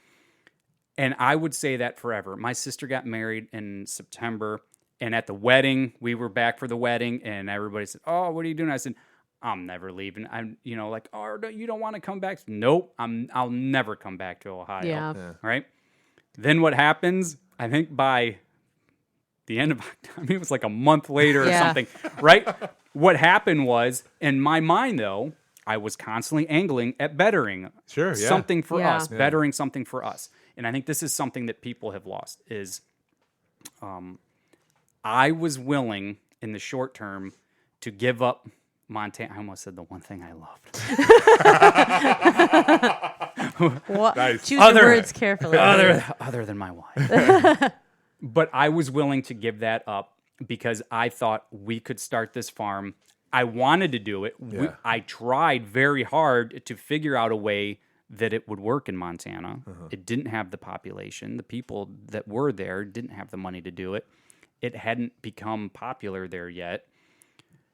And I would say that forever. My sister got married in September, and at the wedding, we were back for the wedding, and everybody said, "Oh, what are you doing?" I said, "I'm never leaving." I'm, like, "Oh, you don't want to come back?" Nope, I'll never come back to Ohio. Yeah. Right? Then what happens? I think by the end of, it was like a month later or Yeah. something, right? What happened was, in my mind, though, I was constantly angling at bettering Sure, yeah. something for Yeah. us, bettering something for us. And I think this is something that people have lost is I was willing in the short term to give up Montana. I almost said the one thing I loved. What? Nice. Choose your words carefully. other than my wife. But I was willing to give that up because I thought we could start this farm. I wanted to do it. Yeah. I tried very hard to figure out a way that it would work in Montana. It didn't have the population. The people that were there didn't have the money to do it. It hadn't become popular there yet.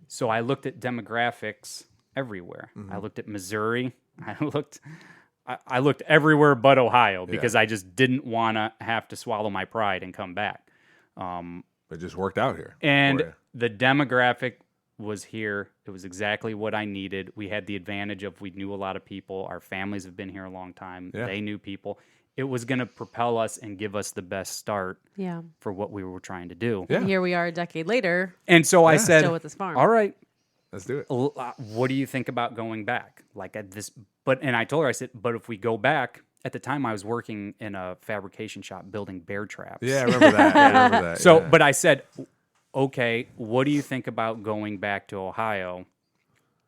So I looked at demographics everywhere. I looked at Missouri. I looked everywhere but Ohio because I just didn't want to have to swallow my pride and come back. It just worked out here. And for you. the demographic was here. It was exactly what I needed. We had the advantage of we knew a lot of people. Our families have been here a long time. Yeah. They knew people. It was going to propel us and give us the best start Yeah. for what we were trying to do. Yeah. Here we are a decade later, And so I said, still with this farm. all right, Let's do it. what do you think about going back? And I told her, I said, but if we go back, at the time I was working in a fabrication shop building bear traps. Yeah, I remember that. I remember that. So, yeah. but I said, okay, what do you think about going back to Ohio?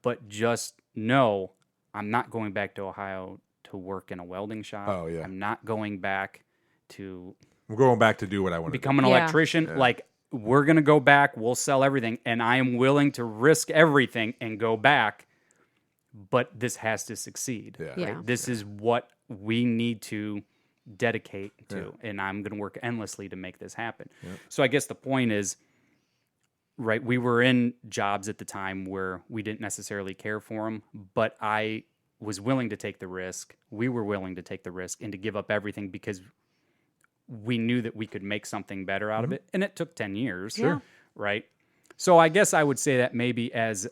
But just know, I'm not going back to Ohio to work in a welding shop. Oh, yeah. I'm not going back to I'm going back to do what I want to do. become an Yeah. electrician. Like, we're going to go back. We'll sell everything. And I am willing to risk everything and go back. But this has to succeed. Yeah. Yeah. Right? This is what we need to dedicate to. And I'm going to work endlessly to make this happen. So I guess the point is, right, we were in jobs at the time where we didn't necessarily care for them, but I was willing to take the risk. We were willing to take the risk and to give up everything because we knew that we could make something better out of it. And it took 10 years. Sure. Right? So I guess I would say that maybe as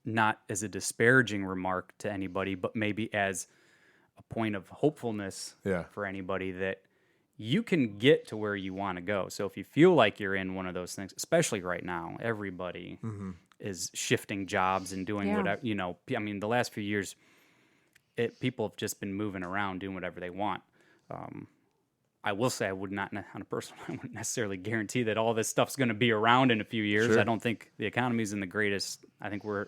not as a disparaging remark to anybody, but maybe as a point of hopefulness Yeah. for anybody that you can get to where you want to go. So if you feel like you're in one of those things, especially right now, everybody is shifting jobs and doing Yeah. whatever, I mean, the last few years, people have just been moving around, doing whatever they want. I will say I would not, on a personal, I wouldn't necessarily guarantee that all this stuff's going to be around in a few years. Sure. I don't think the economy's in the greatest. I think we're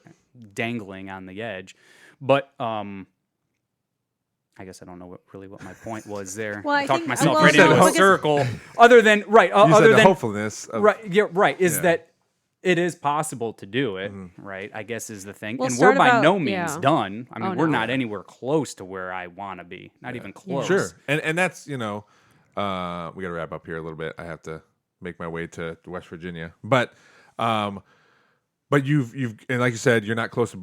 dangling on the edge. But I guess I don't know what my point was there. Well, I talked think- myself well, right so into a because- circle. Other than right, You other said the than hopefulness. Of, right, yeah, right. Is Yeah. that it is possible to do it? Right, I guess is the thing. Well, And start we're by about- no means yeah. done. I mean, Oh, we're no. not anywhere close to where I want to be. Not even close. Sure. And that's, we got to wrap up here a little bit. I have to make my way to West Virginia. But you've and like you said, you're not close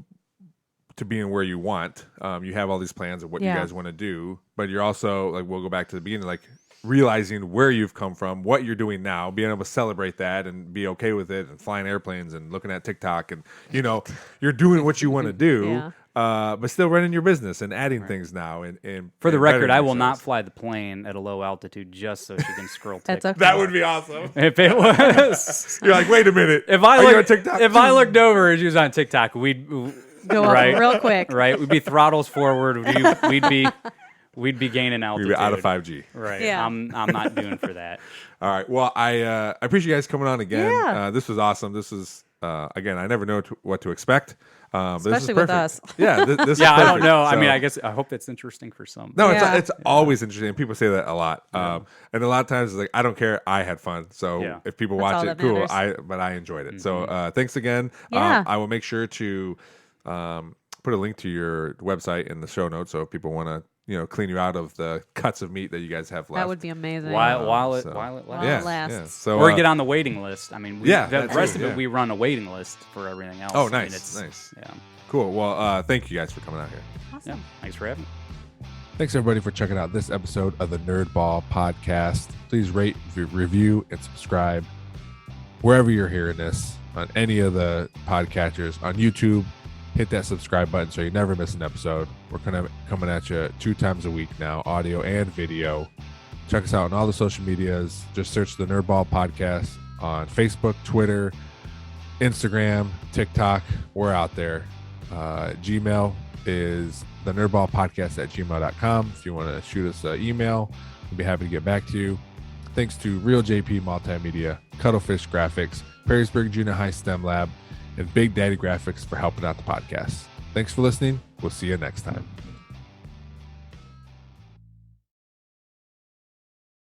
to being where you want. You have all these plans of what Yeah. you guys want to do, but you're also like, we'll go back to the beginning, like realizing where you've come from, what you're doing now, being able to celebrate that and be okay with it, and flying airplanes and looking at TikTok, and you're doing what you want to do, but still running your business and adding things now. And For the and record, bettering I will not yourselves. fly the plane at a low altitude just so she can scroll That's TikTok. okay. That would be awesome. If it was, You're like, wait a minute. if I Are you on looked, TikTok? if I looked over and she was on TikTok, we'd Go up right, real quick. right? We'd be throttles forward. We'd be gaining altitude. We'd be out of 5G. Right. Yeah. I'm not doing for that. All right. Well, I appreciate you guys coming on again. Yeah. This was awesome. This is again, I never know what to expect. But this is Especially with perfect. us. Yeah. This is Yeah, I don't perfect. know. I So- mean, I hope that's interesting for some. No, Yeah. it's always interesting. People say that a lot, and a lot of times it's like, I don't care. I had fun, so Yeah. if people That's watch all it, that cool. matters. But I enjoyed it. So thanks again. Yeah. I will make sure to put a link to your website in the show notes, so if people want to clean you out of the cuts of meat that you guys have left. That would be amazing. While it so- lasts. While yeah, it lasts. yeah. So Or get on the waiting list. I mean, Yeah, the that rest too, of yeah. it, we run a waiting list for everything else. Oh, I mean, nice, it's- nice. Yeah. Cool. Well, thank you guys for coming out here. Yeah. Thanks for having me. Thanks everybody for checking out this episode of the Nerd Ball Podcast. Please rate, review, and subscribe wherever you're hearing this, on any of the podcatchers, on YouTube. Hit that subscribe button so you never miss an episode. We're coming at you 2 times a week now, audio and video. Check us out on all the social medias. Just search the Nerd Ball Podcast on Facebook, Twitter, Instagram, TikTok. We're out there. Gmail is the nerdballpodcast@gmail.com. If you want to shoot us an email, we'll be happy to get back to you. Thanks to Real JP Multimedia, Cuttlefish Graphics, Perrysburg Junior High STEM Lab, and Big Daddy Graphics for helping out the podcast. Thanks for listening. We'll see you next time.